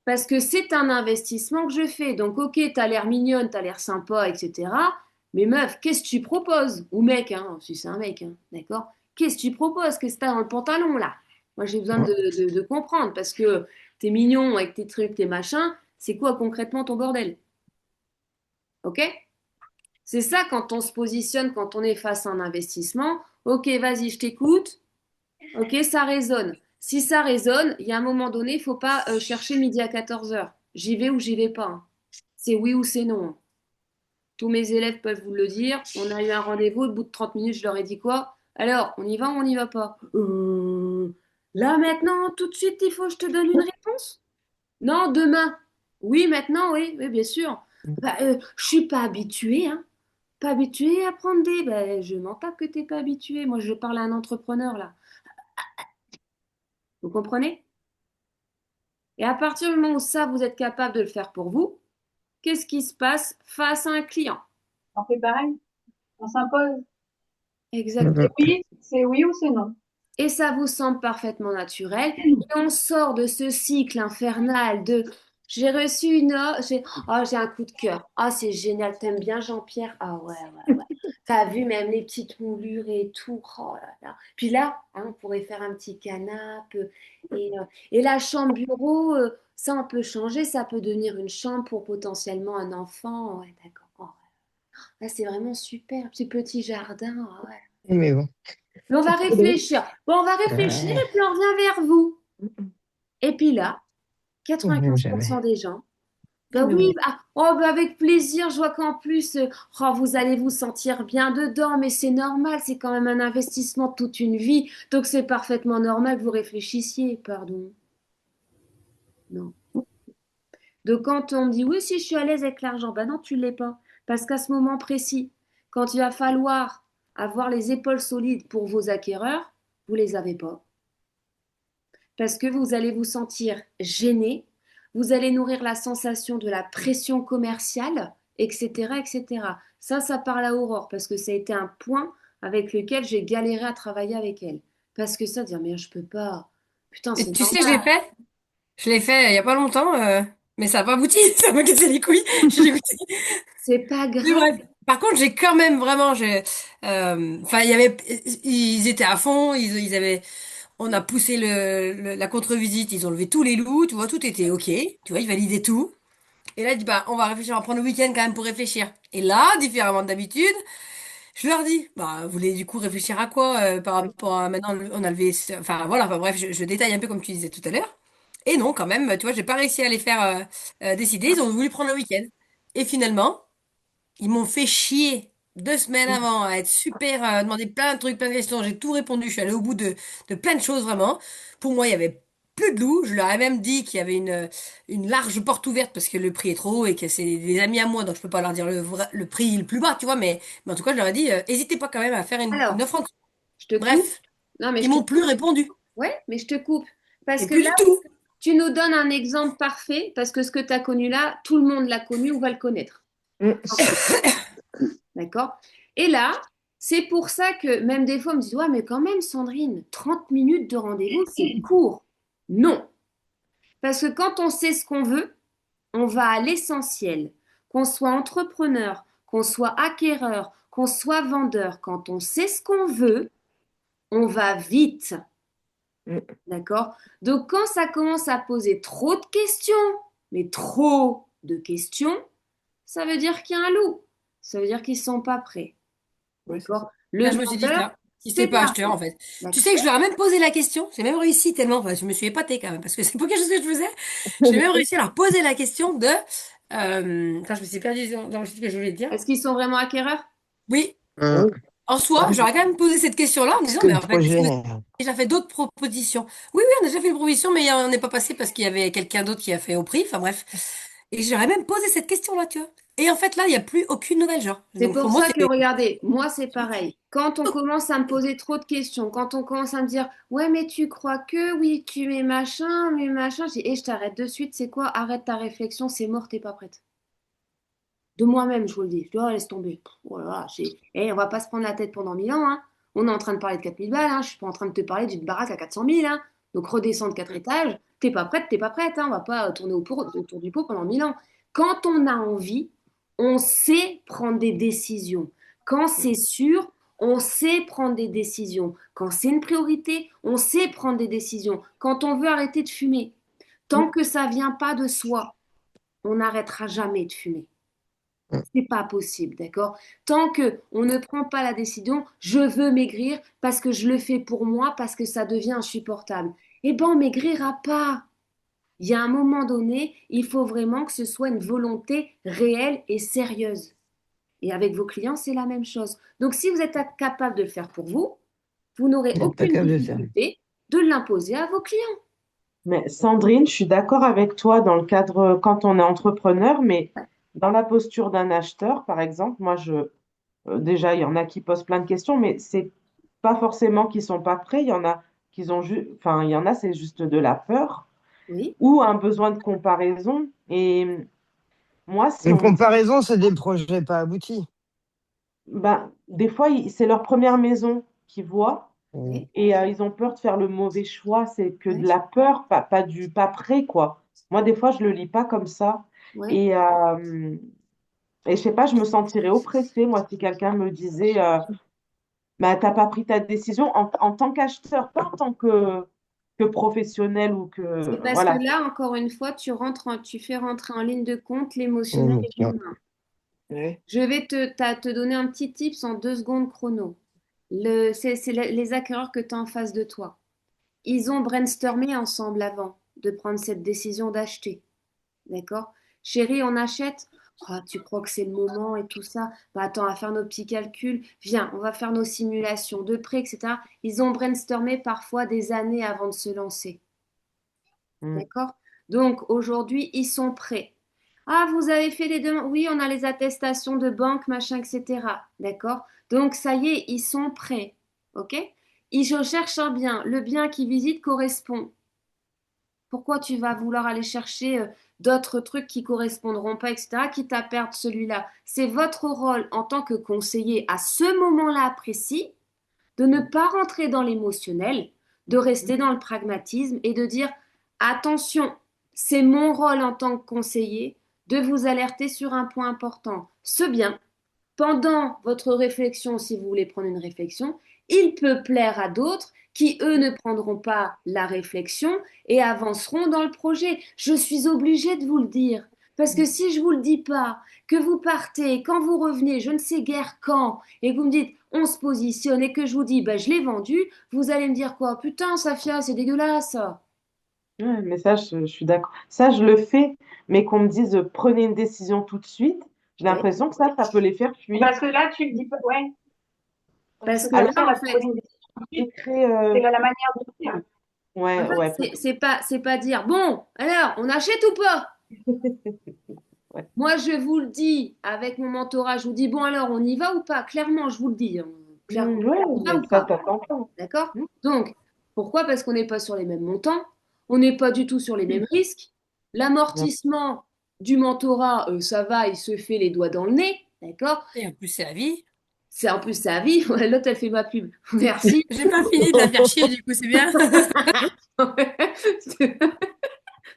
Parce que c'est un investissement que je fais. Donc, ok, t'as l'air mignonne, t'as l'air sympa, etc. Mais meuf, qu'est-ce que tu proposes? Ou mec, hein, si c'est un mec, hein, d'accord? Qu'est-ce que tu proposes? Qu'est-ce que t'as dans le pantalon, là? Moi, j'ai besoin de comprendre parce que t'es mignon avec tes trucs, tes machins. C'est quoi concrètement ton bordel? Ok? C'est ça quand on se positionne, quand on est face à un investissement. Ok, vas-y, je t'écoute. Ok, ça résonne. Si ça résonne, il y a un moment donné, il ne faut pas chercher midi à 14 heures. J'y vais ou j'y vais pas. Hein. C'est oui ou c'est non. Hein. Tous mes élèves peuvent vous le dire. On a eu un rendez-vous, au bout de 30 minutes, je leur ai dit quoi? Alors, on y va ou on n'y va pas? Là, maintenant, tout de suite, il faut que je te donne une réponse? Non, demain. Oui, maintenant, oui, oui, bien sûr. Bah, je suis pas habituée, hein. Pas habituée à prendre des... Ben, je m'en tape que t'es pas habitué. Moi, je parle à un entrepreneur, là. Vous comprenez? Et à partir du moment où ça, vous êtes capable de le faire pour vous, qu'est-ce qui se passe face à un client? On fait pareil. On s'impose. Exactement. C'est oui ou c'est non. Et ça vous semble parfaitement naturel. Et on sort de ce cycle infernal de j'ai reçu une offre, j'ai un coup de cœur. Ah, c'est génial, t'aimes bien Jean-Pierre? Ah ouais, ouais, ouais. T'as vu même les petites moulures et tout. Oh là là. Puis là, hein, on pourrait faire un petit canapé. Et la chambre bureau, ça on peut changer, ça peut devenir une chambre pour potentiellement un enfant. Ouais, d'accord. Oh, là, c'est vraiment super. Petit jardin. Ah ouais. Mais bon. Mais on va réfléchir. Bon, on va réfléchir Ouais. et puis on revient vers vous. Et puis là, Jamais. 95% des gens, bah oui, bah, oh, bah avec plaisir, je vois qu'en plus, oh, vous allez vous sentir bien dedans, mais c'est normal, c'est quand même un investissement de toute une vie, donc c'est parfaitement normal que vous réfléchissiez, pardon. Non. Donc quand on me dit oui, si je suis à l'aise avec l'argent, bah non, tu ne l'es pas. Parce qu'à ce moment précis, quand il va falloir avoir les épaules solides pour vos acquéreurs, vous ne les avez pas. Parce que vous allez vous sentir gêné, vous allez nourrir la sensation de la pression commerciale etc., etc. Ça parle à Aurore parce que ça a été un point avec lequel j'ai galéré à travailler avec elle. Parce que ça, dire, mais je peux pas. Putain, Et c'est tu sais, je l'ai normal. fait. Je l'ai fait il y a pas longtemps, mais ça n'a pas abouti. Ça m'a cassé les couilles. J'ai dégoûté. C'est pas Mais grave. bref. Par contre, j'ai quand même vraiment, enfin, ils étaient à fond. On a poussé la contre-visite. Ils ont levé tous les loups. Tu vois, tout était ok. Tu vois, ils validaient tout. Et là, il dit, bah, on va réfléchir, on va prendre le week-end quand même pour réfléchir. Et là, différemment d'habitude, je leur dis, bah, vous voulez du coup réfléchir à quoi par rapport à maintenant, on a levé, enfin voilà, enfin bref, je détaille un peu comme tu disais tout à l'heure. Et non, quand même, tu vois, j'ai pas réussi à les faire décider. Ils ont voulu prendre le week-end. Et finalement, ils m'ont fait chier 2 semaines avant à être super, à demander plein de trucs, plein de questions. J'ai tout répondu. Je suis allée au bout de plein de choses vraiment. Pour moi, il y avait plus de loups. Je leur ai même dit qu'il y avait une large porte ouverte parce que le prix est trop haut et que c'est des amis à moi, donc je peux pas leur dire le prix le plus bas, tu vois. Mais en tout cas, je leur ai dit, hésitez pas quand même à faire une Alors, offre entre. je te coupe. Bref, Non, mais ils je te m'ont plus coupe. répondu. Ouais, mais je te coupe. Parce Et que plus là, du tout. tu nous donnes un exemple parfait, parce que ce que tu as connu là, tout le monde l'a connu ou va le connaître. Mm. D'accord? Et là, c'est pour ça que même des fois, on me dit, ouais, mais quand même, Sandrine, 30 minutes de rendez-vous, c'est court. Non. Parce que quand on sait ce qu'on veut, on va à l'essentiel. Qu'on soit entrepreneur, qu'on soit acquéreur, qu'on soit vendeur, quand on sait ce qu'on veut, on va vite. Mm. D'accord? Donc, quand ça commence à poser trop de questions, mais trop de questions, ça veut dire qu'il y a un loup. Ça veut dire qu'ils ne sont pas prêts. Ouais, c'est ça. D'accord? Le Là, je me suis dit vendeur, ça. Si c'est c'était pas acheteur, pareil. en fait. Tu sais que je D'accord? leur ai même posé la question. J'ai même réussi tellement. Enfin, je me suis épatée quand même parce que c'est pas quelque chose que je faisais. J'ai même réussi à leur poser la question de. Enfin, je me suis perdue dans le truc que je voulais te dire. Est-ce qu'ils sont vraiment acquéreurs? Oui, Oui. en soi, j'aurais quand même posé cette question-là en me Parce disant, que mais le en fait, est-ce projet. que vous avez déjà fait d'autres propositions? Oui, oui, on a déjà fait une proposition, mais on n'est pas passé parce qu'il y avait quelqu'un d'autre qui a fait au prix. Enfin, bref. Et j'aurais même posé cette question-là, tu vois. Et en fait, là, il n'y a plus aucune nouvelle, genre. C'est Donc, pour pour moi, ça que, c'est. regardez, moi, c'est pareil. Quand on commence à me poser trop de questions, quand on commence à me dire, ouais, mais tu crois que, oui, tu mets machin, mais machin, je dis, je t'arrête de suite, c'est quoi? Arrête ta réflexion, c'est mort, t'es pas prête. De moi-même, je vous le dis. Je dis, oh, laisse tomber. Oh là là, on va pas se prendre la tête pendant 1000 ans, hein. On est en train de parler de 4000 balles, hein. Je suis pas en train de te parler d'une baraque à 400 000, hein. Donc redescendre 4 étages, t'es pas prête, hein. On va pas tourner autour du pot pendant 1000 ans. Quand on a envie, on sait prendre des décisions. Quand c'est sûr, on sait prendre des décisions. Quand c'est une priorité, on sait prendre des décisions. Quand on veut arrêter de fumer, tant que ça vient pas de soi, on n'arrêtera jamais de fumer. C'est pas possible, d'accord? Tant que on ne prend pas la décision, je veux maigrir parce que je le fais pour moi, parce que ça devient insupportable. Eh ben, on maigrira pas. Il y a un moment donné, il faut vraiment que ce soit une volonté réelle et sérieuse. Et avec vos clients, c'est la même chose. Donc, si vous êtes capable de le faire pour vous, vous n'aurez Vous n'êtes pas aucune capable de faire. difficulté de l'imposer à vos clients. Mais Sandrine, je suis d'accord avec toi dans le cadre quand on est entrepreneur, mais dans la posture d'un acheteur, par exemple, déjà, il y en a qui posent plein de questions, mais c'est pas forcément qu'ils sont pas prêts. Il y en a enfin, il y en a, c'est juste de la peur Oui, ou un besoin de comparaison. Et moi, si Une on me dit, comparaison, c'est des projets pas aboutis. ben, des fois, c'est leur première maison qu'ils voient oui, et ils ont peur de faire le mauvais choix. C'est que de oui, la peur, pas prêt, quoi. Moi, des fois, je le lis pas comme ça. oui. Et, euh, et je sais pas, je me sentirais oppressée, moi, si quelqu'un me disait, bah, t'as pas pris ta décision en tant qu'acheteur, pas en tant que professionnel ou C'est que, parce que voilà. là, encore une fois, tu fais rentrer en ligne de compte l'émotionnel et Émotion. l'humain. Ouais. Je vais te donner un petit tips en 2 secondes chrono. C'est les acquéreurs que tu as en face de toi. Ils ont brainstormé ensemble avant de prendre cette décision d'acheter. D'accord? Chérie, on achète? Ah, tu crois que c'est le moment et tout ça? Bah attends, on va faire nos petits calculs. Viens, on va faire nos simulations de prêt, etc. Ils ont brainstormé parfois des années avant de se lancer. Mm. D'accord? Donc aujourd'hui, ils sont prêts. Ah, vous avez fait les demandes? Oui, on a les attestations de banque, machin, etc. D'accord? Donc ça y est, ils sont prêts. OK? Ils recherchent un bien. Le bien qu'ils visitent correspond. Pourquoi tu vas vouloir aller chercher d'autres trucs qui correspondront pas, etc., quitte à perdre celui-là. C'est votre rôle en tant que conseiller à ce moment-là précis de ne pas rentrer dans l'émotionnel, de rester dans le pragmatisme et de dire, attention, c'est mon rôle en tant que conseiller de vous alerter sur un point important. Ce bien, pendant votre réflexion, si vous voulez prendre une réflexion, il peut plaire à d'autres qui, eux, ne prendront pas la réflexion et avanceront dans le projet. Je suis obligée de vous le dire. Parce que si je vous le dis pas, que vous partez, quand vous revenez, je ne sais guère quand, et que vous me dites, on se positionne, et que je vous dis, ben, je l'ai vendu, vous allez me dire quoi? Putain, Safia, c'est dégueulasse. Ouais, mais ça, je suis d'accord. Ça, je le fais, mais qu'on me dise prenez une décision tout de suite, j'ai Oui. l'impression que ça peut les faire fuir. Parce que là, tu le dis pas. Ouais. Parce que Ça là, veut dire en la fait, prenez une décision tout de suite. Créer, C'est la manière de dire. en ouais, fait, ouais, c'est pas dire, bon, alors, on achète ou pas? ouais. Moi, je vous le dis, avec mon mentorat, je vous dis, bon, alors, on y va ou pas? Clairement, je vous le dis. Clairement, Ouais, on y va mais ou ça, pas? t'attends pas. D'accord? Mm. Donc, pourquoi? Parce qu'on n'est pas sur les mêmes montants, on n'est pas du tout sur les mêmes risques. Non. L'amortissement du mentorat, ça va, il se fait les doigts dans le nez, d'accord? Et en plus, c'est la vie. C'est en plus sa vie. L'autre, elle fait ma pub. Merci. J'ai pas fini de la faire chier, du coup, c'est bien.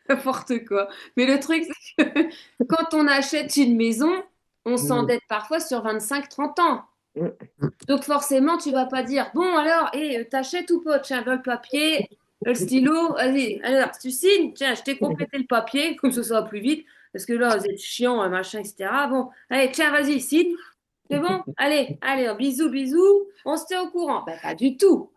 N'importe quoi. Mais le truc, c'est que quand on achète une maison, on Mm. s'endette parfois sur 25-30 ans. Mm. Donc forcément, tu vas pas dire, bon alors, t'achètes ou pas? Tiens, le papier, le stylo, vas-y. Alors, tu signes? Tiens, je t'ai complété le papier, comme ça va plus vite, parce que là, vous êtes chiant, machin, etc. Bon, allez, tiens, vas-y, signe. C'est bon? Allez, allez, bisous, bisous, on se tient au courant. Ben, pas du tout.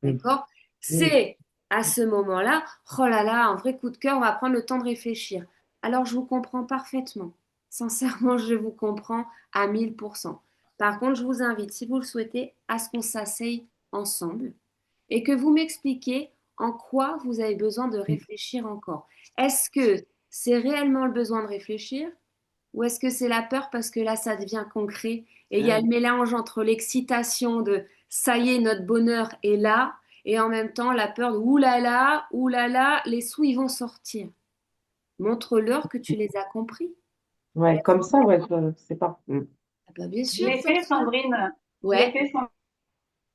Mm. D'accord? Mm. C'est à ce moment-là, oh là là, un vrai coup de cœur, on va prendre le temps de réfléchir. Alors, je vous comprends parfaitement. Sincèrement, je vous comprends à 1000%. Par contre, je vous invite, si vous le souhaitez, à ce qu'on s'asseye ensemble et que vous m'expliquiez en quoi vous avez besoin de réfléchir encore. Est-ce que c'est réellement le besoin de réfléchir ou est-ce que c'est la peur parce que là, ça devient concret et il y a Ouais. le mélange entre l'excitation de ça y est, notre bonheur est là et en même temps la peur de oulala, là, les sous, ils vont sortir. Montre-leur que tu les as compris. Ouais, comme ça, ouais, je sais pas. Mm. Ah bah, bien Je sûr, l'ai comme fait, ça. Sandrine. Je l'ai Ouais, fait,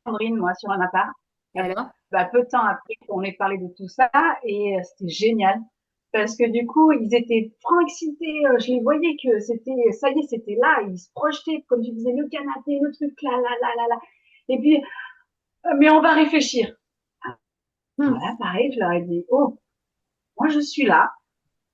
Sandrine, moi, sur un appart. et alors? Bah, peu de temps après qu'on ait parlé de tout ça, et c'était génial. Parce que du coup, ils étaient francs excités. Je les voyais que c'était, ça y est, c'était là. Ils se projetaient, comme je disais, le canapé, le truc là, là, là, là, là. Et puis, mais on va réfléchir. Hmm. Voilà, pareil, je leur ai dit, oh, moi je suis là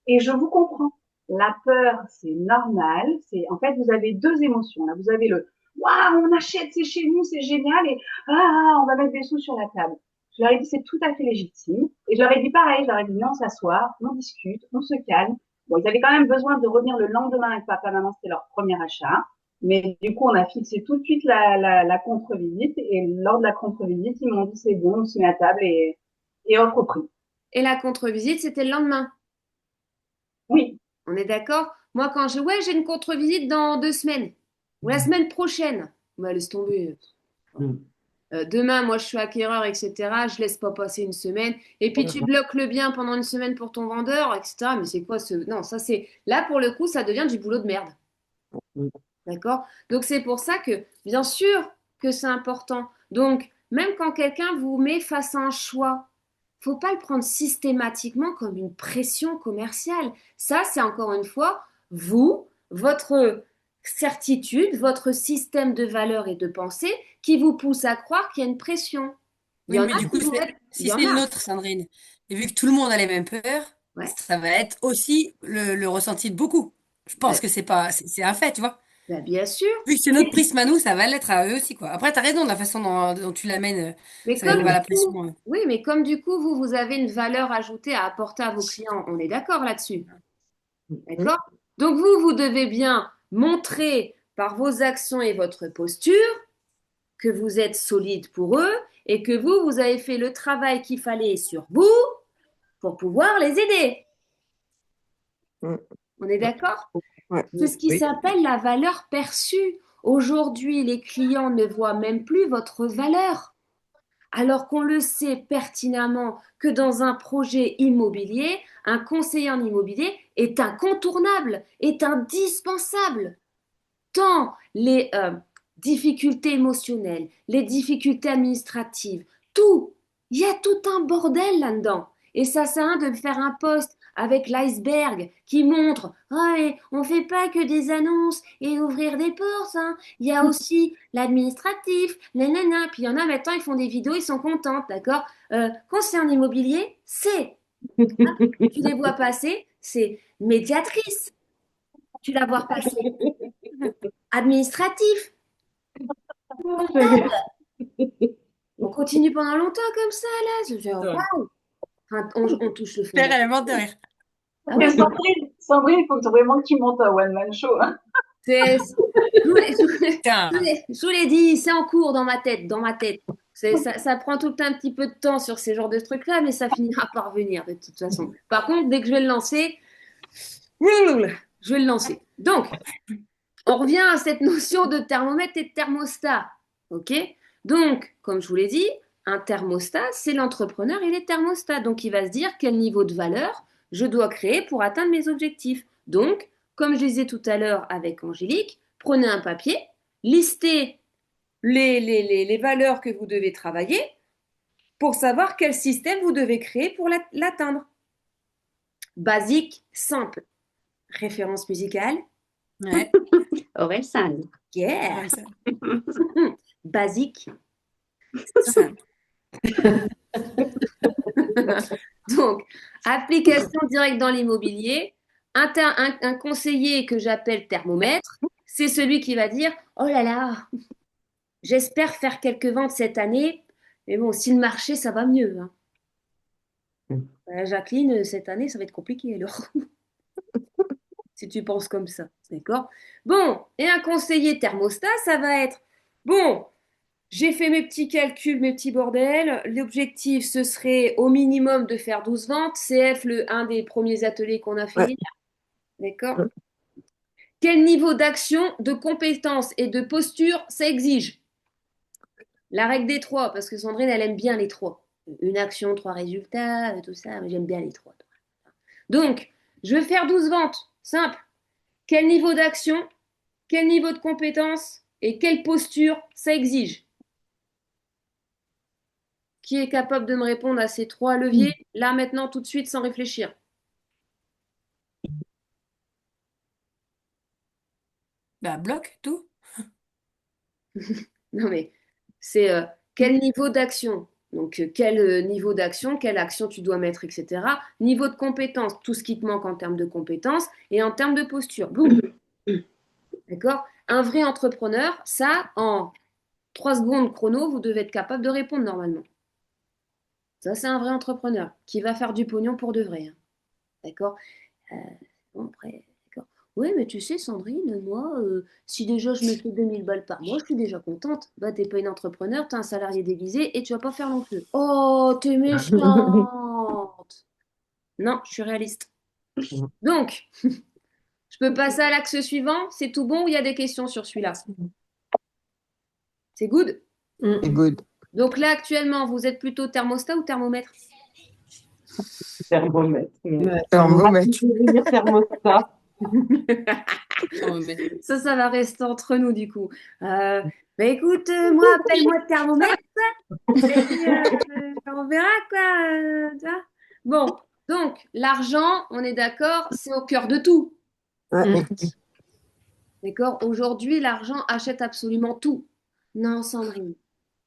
et je vous comprends. La peur, c'est normal. C'est, en fait, vous avez deux émotions. Là, vous avez le, waouh, on achète, c'est chez nous, c'est génial, et on va mettre des sous sur la table. Je leur ai dit, c'est tout à fait légitime. Et je leur ai dit pareil, je leur ai dit, non, on s'assoit, on discute, on se calme. Bon, ils avaient quand même besoin de revenir le lendemain avec papa, maman, c'était leur premier achat. Mais du coup, on a fixé tout de suite la contre-visite. Et lors de la contre-visite, ils m'ont dit, c'est bon, on se met à table et offre au prix. Et la contre-visite, c'était le lendemain. Oui, On est d'accord? Moi, quand ouais, j'ai une contre-visite dans 2 semaines ou la semaine prochaine. Bah, laisse tomber. Mm. Demain, moi, je suis acquéreur, etc. Je laisse pas passer une semaine. Et puis, tu bloques le bien pendant une semaine pour ton vendeur, etc. Mais c'est quoi ce... Non, ça, c'est... Là, pour le coup, ça devient du boulot de merde. Mm. D'accord? Donc, c'est pour ça que, bien sûr que c'est important. Donc, même quand quelqu'un vous met face à un choix, faut pas le prendre systématiquement comme une pression commerciale. Ça, c'est encore une fois, vous, votre certitude, votre système de valeurs et de pensée qui vous pousse à croire qu'il y a une pression. Il y Oui, en mais a du qui coup, vont être... Il si y en c'est le a. nôtre, Sandrine, et vu que tout le monde a les mêmes peurs, Ouais. ça va être aussi le ressenti de beaucoup. Je pense Ben, que c'est un fait, tu vois. ben, bien sûr. Vu que c'est notre prisme à nous, ça va l'être à eux aussi, quoi. Après, t'as raison de la façon dont tu l'amènes, Mais ça va être comme pas du la coup, pression. oui, mais comme du coup, vous avez une valeur ajoutée à apporter à vos clients, on est d'accord là-dessus. Mm. D'accord? Donc vous devez bien montrer par vos actions et votre posture que vous êtes solide pour eux et que vous avez fait le travail qu'il fallait sur vous pour pouvoir les aider. Mm. On est d'accord? Ouais. C'est ce qui Oui. s'appelle la valeur perçue. Aujourd'hui, les clients ne voient même plus votre valeur. alors qu'on le sait pertinemment que dans un projet immobilier, un conseiller en immobilier est incontournable, est indispensable. Tant les difficultés émotionnelles, les difficultés administratives, tout, il y a tout un bordel là-dedans. Et ça sert à rien de faire un post avec l'iceberg qui montre, ah, et on fait pas que des annonces et ouvrir des portes, hein. Il y a aussi l'administratif, nanana. Puis il y en a maintenant, ils font des vidéos, ils sont contents, d'accord? Conseiller en immobilier, tu les vois passer, c'est médiatrice, tu la vois passer, administratif, comptable. On continue pendant longtemps comme ça, là. C'est genre, Ouais. waouh! Enfin, on touche le fond. Père, elle est morte de rire. Ah Mais ouais, Sandrine, il faut vraiment que tu montes un one-man show, hein. Putain. je vous l'ai dit, c'est en cours dans ma tête, dans ma tête. Ça prend tout le temps un petit peu de temps sur ces genres de trucs-là, mais ça finira par venir de toute façon. Par contre, dès que je vais le lancer, je vais le lancer. Donc, on revient à cette notion de thermomètre et de thermostat. OK? Donc, comme je vous l'ai dit, un thermostat, c'est l'entrepreneur, il est thermostat. Donc, il va se dire quel niveau de valeur je dois créer pour atteindre mes objectifs. Donc, comme je disais tout à l'heure avec Angélique, prenez un papier, listez les valeurs que vous devez travailler pour savoir quel système vous devez créer pour l'atteindre. Basique, simple. Référence musicale. Ouais. Orelsan. Yeah. Ouais, ça. Basique, simple. Donc, application directe dans l'immobilier. Un conseiller que j'appelle thermomètre, c'est celui qui va dire, oh là là, j'espère faire quelques ventes cette année, mais bon, si le marché, ça va mieux, hein. Jacqueline, cette année, ça va être compliqué alors, si tu penses comme ça, d'accord? Bon, et un conseiller thermostat, ça va être, bon, j'ai fait mes petits calculs, mes petits bordels. L'objectif, ce serait au minimum de faire 12 ventes. CF, un des premiers ateliers qu'on a fait. Ouais. D'accord? Quel niveau d'action, de compétence et de posture ça exige? La règle des trois, parce que Sandrine, elle aime bien les trois. Une action, trois résultats, tout ça, mais j'aime bien les trois. Donc, je vais faire 12 ventes. Simple. Quel niveau d'action, quel niveau de compétence et quelle posture ça exige? Qui est capable de me répondre à ces trois leviers, là, maintenant, tout de suite, sans réfléchir? Bah, bloc, tout. Non, mais c'est quel niveau d'action? Donc, quel niveau d'action, quelle action tu dois mettre, etc. Niveau de compétence, tout ce qui te manque en termes de compétences et en termes de posture. Boum. D'accord? Un vrai entrepreneur, ça, en 3 secondes chrono, vous devez être capable de répondre normalement. Ça, c'est un vrai entrepreneur qui va faire du pognon pour de vrai, hein. D'accord? Bon, après, d'accord. Oui, mais tu sais, Sandrine, moi, si déjà je me fais 2000 balles par mois, je suis déjà contente. Bah, t'es pas une entrepreneur, t'es un salarié déguisé et tu vas pas faire long feu. Oh, t'es méchante! Non, je suis réaliste. Donc, je peux passer à l'axe suivant. C'est tout bon ou il y a des questions sur celui-là? C'est good? C'est good. Donc là, actuellement, vous êtes plutôt thermostat ou thermomètre? Thermomètre. Ouais. Thermomètre. Je vais dire thermostat. Ça va rester entre nous du coup. Bah écoute, moi, appelle-moi thermomètre. Et puis, on verra quoi, tu vois. Bon, donc l'argent, on est d'accord, c'est au cœur de tout. Ouais. D'accord? Aujourd'hui, l'argent achète absolument tout. Non, Sandrine,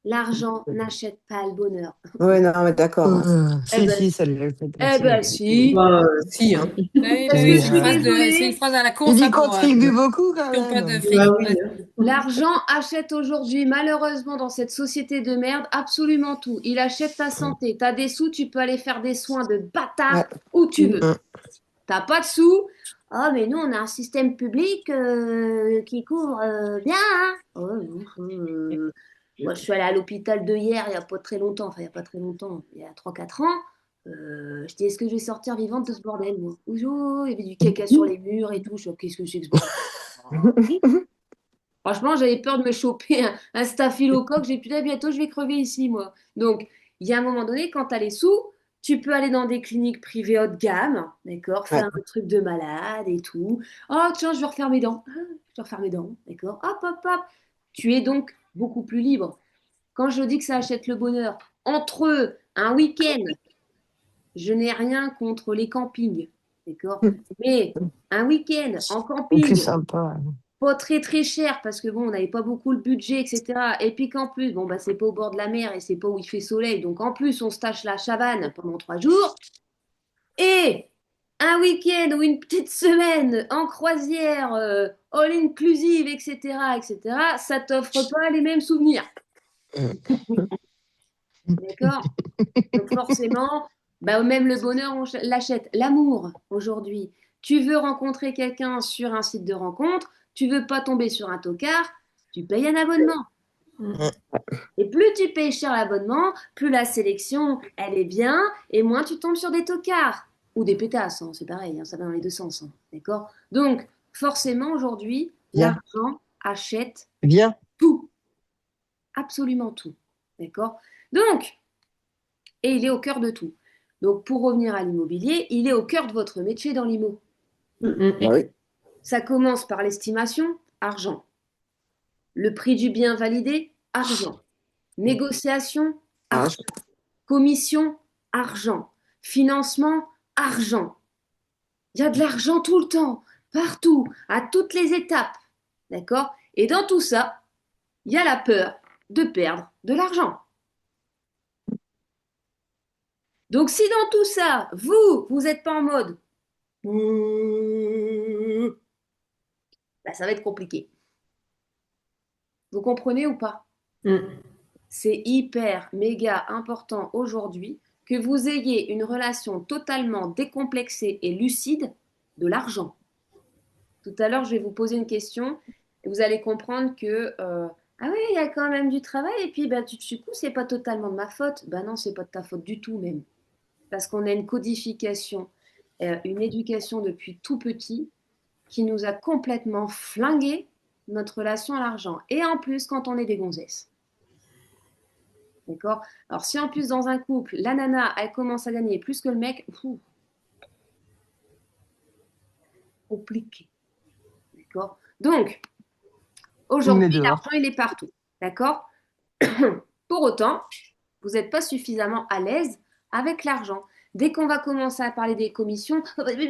l'argent n'achète pas le bonheur. Ouais, non, mais d'accord. Eh Si, ben, si, ça le fait. Eh ben si. Bah, si, hein. Oui, Parce oui, que c'est je une suis phrase désolée. c'est une phrase à la con, Il ça, y pour contribue beaucoup quand qui n'ont pas même. de fric. Bah oui, Ouais. hein. L'argent achète aujourd'hui, malheureusement, dans cette société de merde, absolument tout. Il achète ta santé. T'as des sous, tu peux aller faire des soins de bâtard Ouais. où tu veux. Mm. T'as pas de sous? Ah, mais nous, on a un système public qui couvre bien, hein. Oh, moi, je suis allée à l'hôpital de hier, il n'y a pas très longtemps. Enfin, il n'y a pas très longtemps, il y a 3 4 ans. Je dis, est-ce que je vais sortir vivante de ce bordel, moi? Ouh, il y avait du caca sur les murs et tout. Je suis, qu'est-ce que c'est que ce bordel? Franchement, j'avais peur de me choper un staphylocoque. J'ai putain, bientôt, je vais crever ici, moi. Donc, il y a un moment donné, quand tu as les sous, tu peux aller dans des cliniques privées haut de gamme, d'accord, Ouais. faire un truc de malade et tout. Oh, tiens, je vais refaire mes dents. Ah, je vais refaire mes dents, d'accord. Hop, hop, hop. Tu es donc beaucoup plus libre. Quand je dis que ça achète le bonheur, entre eux, un week-end, je n'ai rien contre les campings, d'accord. Mais un week-end en C'est plus camping, sympa. pas très très cher parce que bon, on n'avait pas beaucoup le budget, etc. Et puis qu'en plus, bon, bah, c'est pas au bord de la mer et c'est pas où il fait soleil. Donc en plus, on se tâche la chavane pendant 3 jours. Et un week-end ou une petite semaine en croisière, all inclusive, etc., etc., ça t'offre pas les mêmes souvenirs. D'accord? Donc forcément, bah, même le bonheur, on l'achète. L'amour, aujourd'hui. Tu veux rencontrer quelqu'un sur un site de rencontre, tu veux pas tomber sur un tocard, tu payes un abonnement. Et plus tu payes cher l'abonnement, plus la sélection, elle est bien, et moins tu tombes sur des tocards. Ou des pétasses, hein, c'est pareil, hein, ça va dans les deux sens. Hein, d'accord? Donc, forcément, aujourd'hui, Viens, l'argent achète viens. tout, absolument tout. D'accord? Donc, et il est au cœur de tout. Donc, pour revenir à l'immobilier, il est au cœur de votre métier dans l'IMO. Bah oui. Ça commence par l'estimation, argent. Le prix du bien validé, argent. Négociation, Ah, argent. Commission, argent. Financement, argent. Il y a de l'argent tout le temps, partout, à toutes les étapes. D'accord? Et dans tout ça, il y a la peur de perdre de l'argent. Donc, si dans tout ça, vous n'êtes pas en mode, bah, ça va être compliqué. Vous comprenez ou pas? C'est hyper, méga important aujourd'hui que vous ayez une relation totalement décomplexée et lucide de l'argent. Tout à l'heure, je vais vous poser une question et vous allez comprendre que ah oui, il y a quand même du travail et puis bah, du coup, c'est pas totalement de ma faute. Ben non, c'est pas de ta faute du tout même. Parce qu'on a une codification, une éducation depuis tout petit qui nous a complètement flingué notre relation à l'argent. Et en plus, quand on est des gonzesses. D'accord? Alors, si en plus, dans un couple, la nana, elle commence à gagner plus que le mec, compliqué. D'accord? Donc, On est aujourd'hui, dehors. l'argent, il est partout. D'accord? Pour autant, vous n'êtes pas suffisamment à l'aise avec l'argent. Dès qu'on va commencer à parler des commissions, pourquoi? Il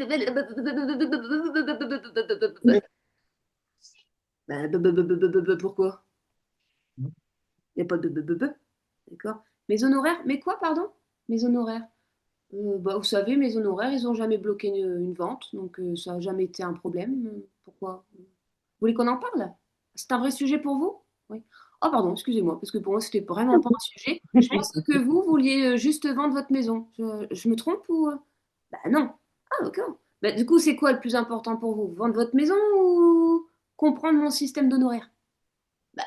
n'y a pas de. D'accord? Mes honoraires? Mais quoi, pardon? Mes honoraires? Bah, vous savez, mes honoraires, ils n'ont jamais bloqué une vente, donc ça n'a jamais été un problème. Pourquoi? Vous voulez qu'on en parle? C'est un vrai sujet pour vous? Oui. Oh, pardon, excusez-moi, parce que pour moi, c'était vraiment pas un sujet. Je pense que vous vouliez juste vendre votre maison. Je me trompe ou... Bah non. Ah, d'accord. Bah, du coup, c'est quoi le plus important pour vous? Vendre votre maison ou comprendre mon système d'honoraires? Bah,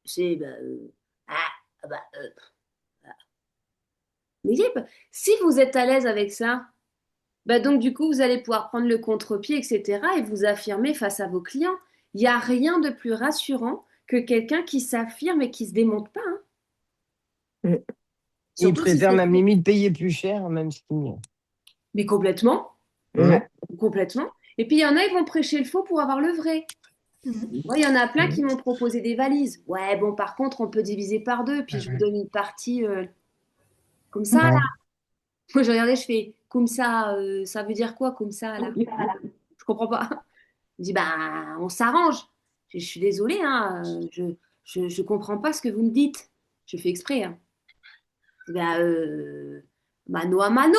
c'est... Bah, bah, mais si vous êtes à l'aise avec ça, bah donc du coup, vous allez pouvoir prendre le contre-pied, etc. et vous affirmer face à vos clients. Il n'y a rien de plus rassurant que quelqu'un qui s'affirme et qui ne se démonte pas. Hein. Mm. Ils Surtout si préfèrent c'est même fait. limite payer plus cher, même si. Mais complètement, Ouais. complètement. Et puis il y en a, ils vont prêcher le faux pour avoir le vrai. Moi, il y en a plein qui m'ont proposé des valises. Ouais, bon, par contre, on peut diviser par deux, puis je vous donne une partie comme ça, là. Ouais. Moi, je regardais, je fais comme ça veut dire quoi, comme ça, là? Je comprends pas. Je dis, bah, on s'arrange. Je suis désolée, hein, je comprends pas ce que vous me dites. Je fais exprès. Hein. Bah, mano à mano.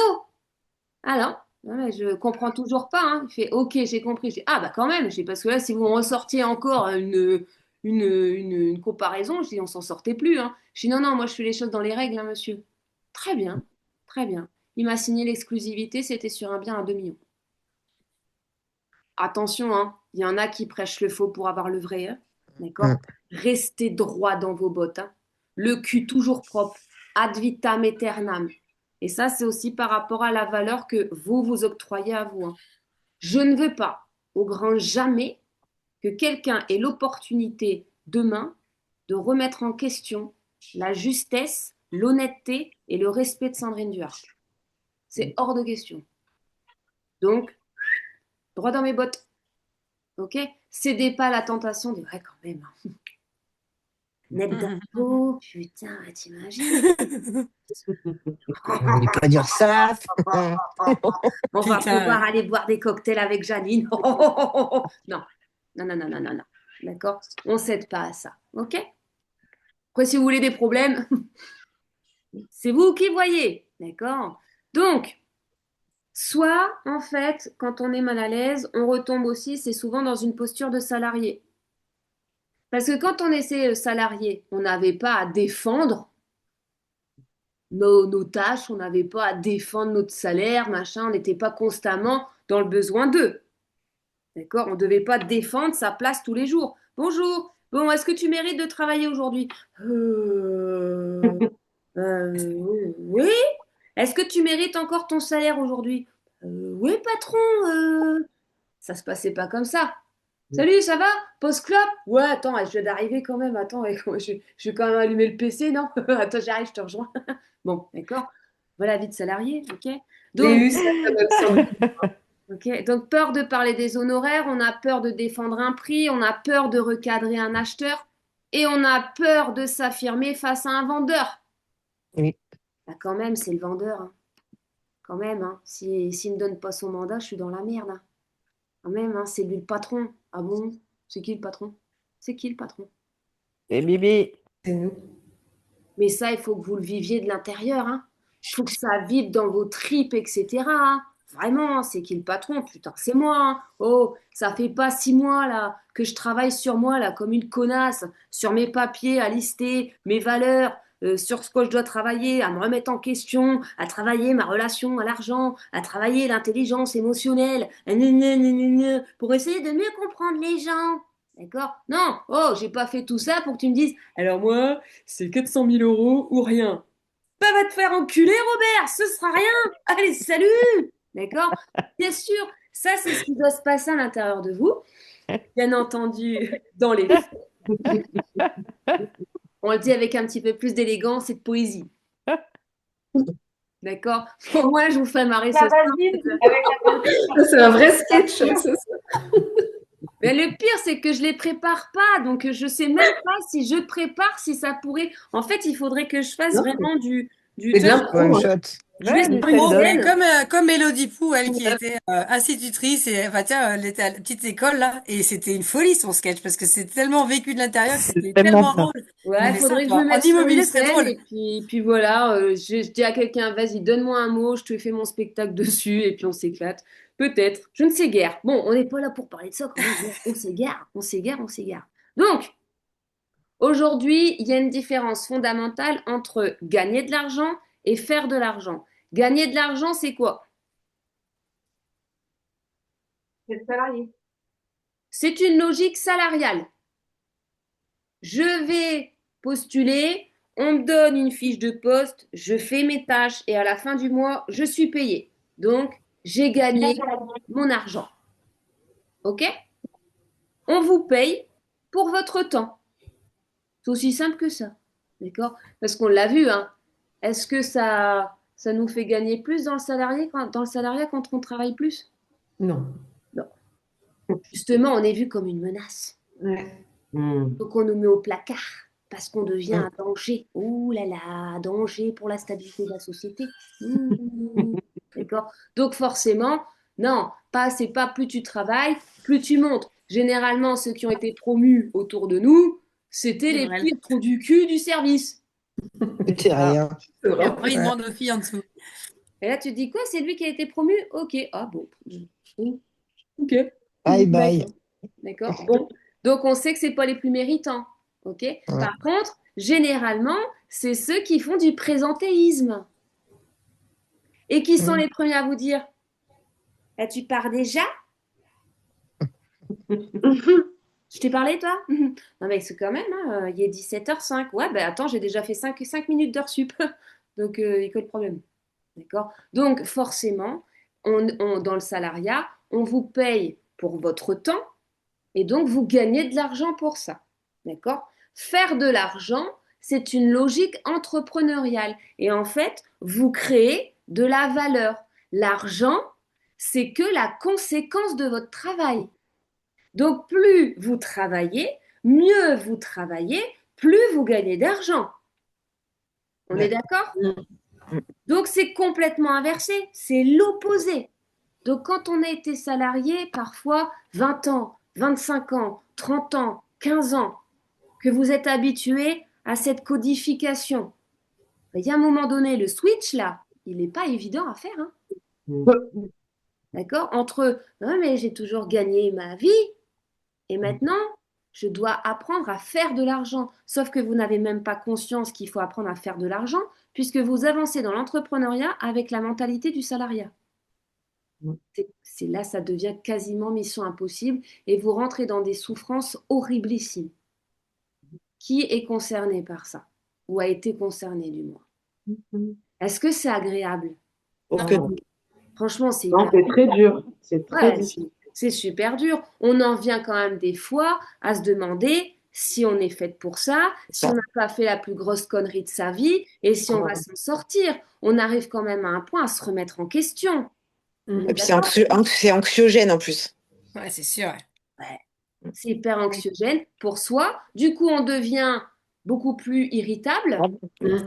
Alors, ouais, je comprends toujours pas. Hein. Il fait, ok, j'ai compris. Je dis, ah, bah quand même. Je dis, parce que là, si vous me ressortiez encore une comparaison, je dis, on s'en sortait plus. Hein. Je dis, non, non, moi, je fais les choses dans les règles, hein, monsieur. Très bien, très bien. Il m'a signé l'exclusivité, c'était sur un bien à 2 millions. Attention, hein, il y en a qui prêchent le faux pour avoir le vrai. Hein. D'accord? Mm. Restez droit dans vos bottes. Hein. Le cul toujours propre. Ad vitam aeternam. Et ça, c'est aussi par rapport à la valeur que vous vous octroyez à vous. Hein. Je ne veux pas, au grand jamais, que quelqu'un ait l'opportunité demain de remettre en question la justesse, l'honnêteté et le respect de Sandrine Duhart. C'est hors de question. Donc, droit dans mes bottes. Ok? Cédez pas à la tentation de ouais, quand même. Net d'info, putain, t'imagines? On voulait pas dire ça. On va Putain. pouvoir aller boire des cocktails avec Janine. Non, non, non, non, non, non, non. D'accord? On ne cède pas à ça. Ok? Après, si vous voulez des problèmes, c'est vous qui voyez. D'accord? Donc, soit, en fait, quand on est mal à l'aise, on retombe aussi, c'est souvent dans une posture de salarié. Parce que quand on était salarié, on n'avait pas à défendre nos tâches, on n'avait pas à défendre notre salaire, machin, on n'était pas constamment dans le besoin d'eux. D'accord? On ne devait pas défendre sa place tous les jours. Bonjour, bon, est-ce que tu mérites de travailler aujourd'hui? Oui. Est-ce que tu mérites encore ton salaire aujourd'hui? Oui, patron. Ça se passait pas comme ça. Salut, ça va? Post-club? Ouais, attends, je viens d'arriver quand même. Attends, je vais quand même allumer le PC, non? Attends, j'arrive, je te rejoins. Bon, d'accord. Voilà, vie de salarié, ok? J'ai Donc, eu ça comme Sandrine. ok, donc peur de parler des honoraires, on a peur de défendre un prix, on a peur de recadrer un acheteur et on a peur de s'affirmer face à un vendeur. Oui. Bah, quand même, c'est le vendeur, hein. Quand même, hein. S'il ne me donne pas son mandat, je suis dans la merde, hein. Quand même, hein, c'est lui le patron. Ah bon? C'est qui le patron? C'est qui le patron? Et Bibi. C'est nous. Mais ça, il faut que vous le viviez de l'intérieur, hein. Il faut que ça vive dans vos tripes, etc., hein. Vraiment, c'est qui le patron? Putain, c'est moi, hein. Oh, ça fait pas 6 mois, là, que je travaille sur moi, là, comme une connasse, sur mes papiers, à lister mes valeurs, sur ce que je dois travailler, à me remettre en question, à travailler ma relation à l'argent, à travailler l'intelligence émotionnelle, pour essayer de mieux comprendre les gens. D'accord? Non, oh, j'ai pas fait tout ça pour que tu me dises, alors moi, c'est 400 000 euros ou rien. Bah, va te faire enculer, Robert, ce sera rien. Allez, salut! D'accord? Bien sûr, ça, c'est ce qui doit se passer à l'intérieur de vous. Bien entendu, dans les faits. On le dit avec un petit peu plus d'élégance et de poésie. D'accord? Au moins, je vous ferai marrer ce La soir. Vasine, avec C'est un vrai sketch, ça. Mais le pire, c'est que je les prépare pas. Donc, je sais même pas si je prépare, si ça pourrait. En fait, il faudrait que je fasse Non, vraiment c'est tu de vois, l'impro, One hein. shot. je vais Ouais, sur du une Oh, stand-up. mais scène. comme Mélodie Pou, elle qui était institutrice, et, enfin tiens, elle était à la petite école là, et c'était une folie son sketch, parce que c'est tellement vécu de l'intérieur que C'est c'était tellement tellement ça. drôle. Ouais, Elle il fait ça, faudrait tu que je me vois. En mette sur une immobilier, ce serait scène drôle. et puis voilà, je dis à quelqu'un, vas-y, donne-moi un mot, je te fais mon spectacle dessus et puis on s'éclate. Peut-être, je ne sais guère. Bon, on n'est pas là pour parler de ça quand même. On s'égare, on s'égare, on s'égare. Donc, aujourd'hui, il y a une différence fondamentale entre gagner de l'argent et faire de l'argent. Gagner de l'argent, c'est quoi? c'est le salarié. C'est une logique salariale. Je vais postuler, on me donne une fiche de poste, je fais mes tâches et à la fin du mois, je suis payé. Donc, j'ai gagné mon argent. OK? On vous paye pour votre temps. C'est aussi simple que ça. D'accord? Parce qu'on l'a vu, hein. Est-ce que ça nous fait gagner plus dans le salariat quand on travaille plus? Non. Non. Justement, on est vu comme une menace. Ouais. Donc on nous met au placard parce qu'on devient Mm. un danger. Ouh là là, danger pour la stabilité de la société. Mmh. D'accord? Donc forcément, non, c'est pas plus tu travailles, plus tu montes. Généralement, ceux qui ont été promus autour de nous, c'était C'est les vrai. petits trous du cul du service. C'est rien. C'est Et vrai. après, il Ouais. demande aux filles en dessous. Et là, tu te dis quoi? C'est lui qui a été promu? Ok. Ah bon. Ok. Bye bye. D'accord. Bon. Donc, on sait que c'est pas les plus méritants. OK? Ouais. Par contre, généralement, c'est ceux qui font du présentéisme et qui sont Mm. les premiers à vous dire ah, tu pars déjà? Je t'ai parlé, toi? Non, mais c'est quand même, hein, il est 17h05. Ouais, ben attends, j'ai déjà fait 5 minutes d'heure sup. Donc, il y a que le problème. D'accord? Donc, forcément, dans le salariat, on vous paye pour votre temps Et donc, vous gagnez de l'argent pour ça. D'accord? Faire de l'argent, c'est une logique entrepreneuriale. Et en fait, vous créez de la valeur. L'argent, c'est que la conséquence de votre travail. Donc, plus vous travaillez, mieux vous travaillez, plus vous gagnez d'argent. On est d'accord? Donc, c'est complètement inversé. C'est l'opposé. Donc, quand on a été salarié, parfois 20 ans, 25 ans, 30 ans, 15 ans, que vous êtes habitué à cette codification, il y a un moment donné, le switch là, il n'est pas évident à faire. Hein. D'accord? Entre, ah, mais j'ai toujours gagné ma vie et maintenant, je dois apprendre à faire de l'argent. Sauf que vous n'avez même pas conscience qu'il faut apprendre à faire de l'argent puisque vous avancez dans l'entrepreneuriat avec la mentalité du salariat. C'est là, ça devient quasiment mission impossible et vous rentrez dans des souffrances horriblissimes. Qui est concerné par ça? Ou a été concerné du moins? Est-ce que c'est agréable? Aucune. Franchement, c'est Non, hyper c'est très dur. C'est très Ouais, difficile. c'est super dur. On en vient quand même des fois à se demander si on est faite pour ça, si on n'a pas fait la plus grosse connerie de sa vie et si on va s'en sortir. On arrive quand même à un point à se remettre en question. On est Et puis d'accord? c'est anxiogène en plus. Ouais, c'est sûr. Ouais. C'est hyper anxiogène pour soi. Du coup, on devient beaucoup plus irritable.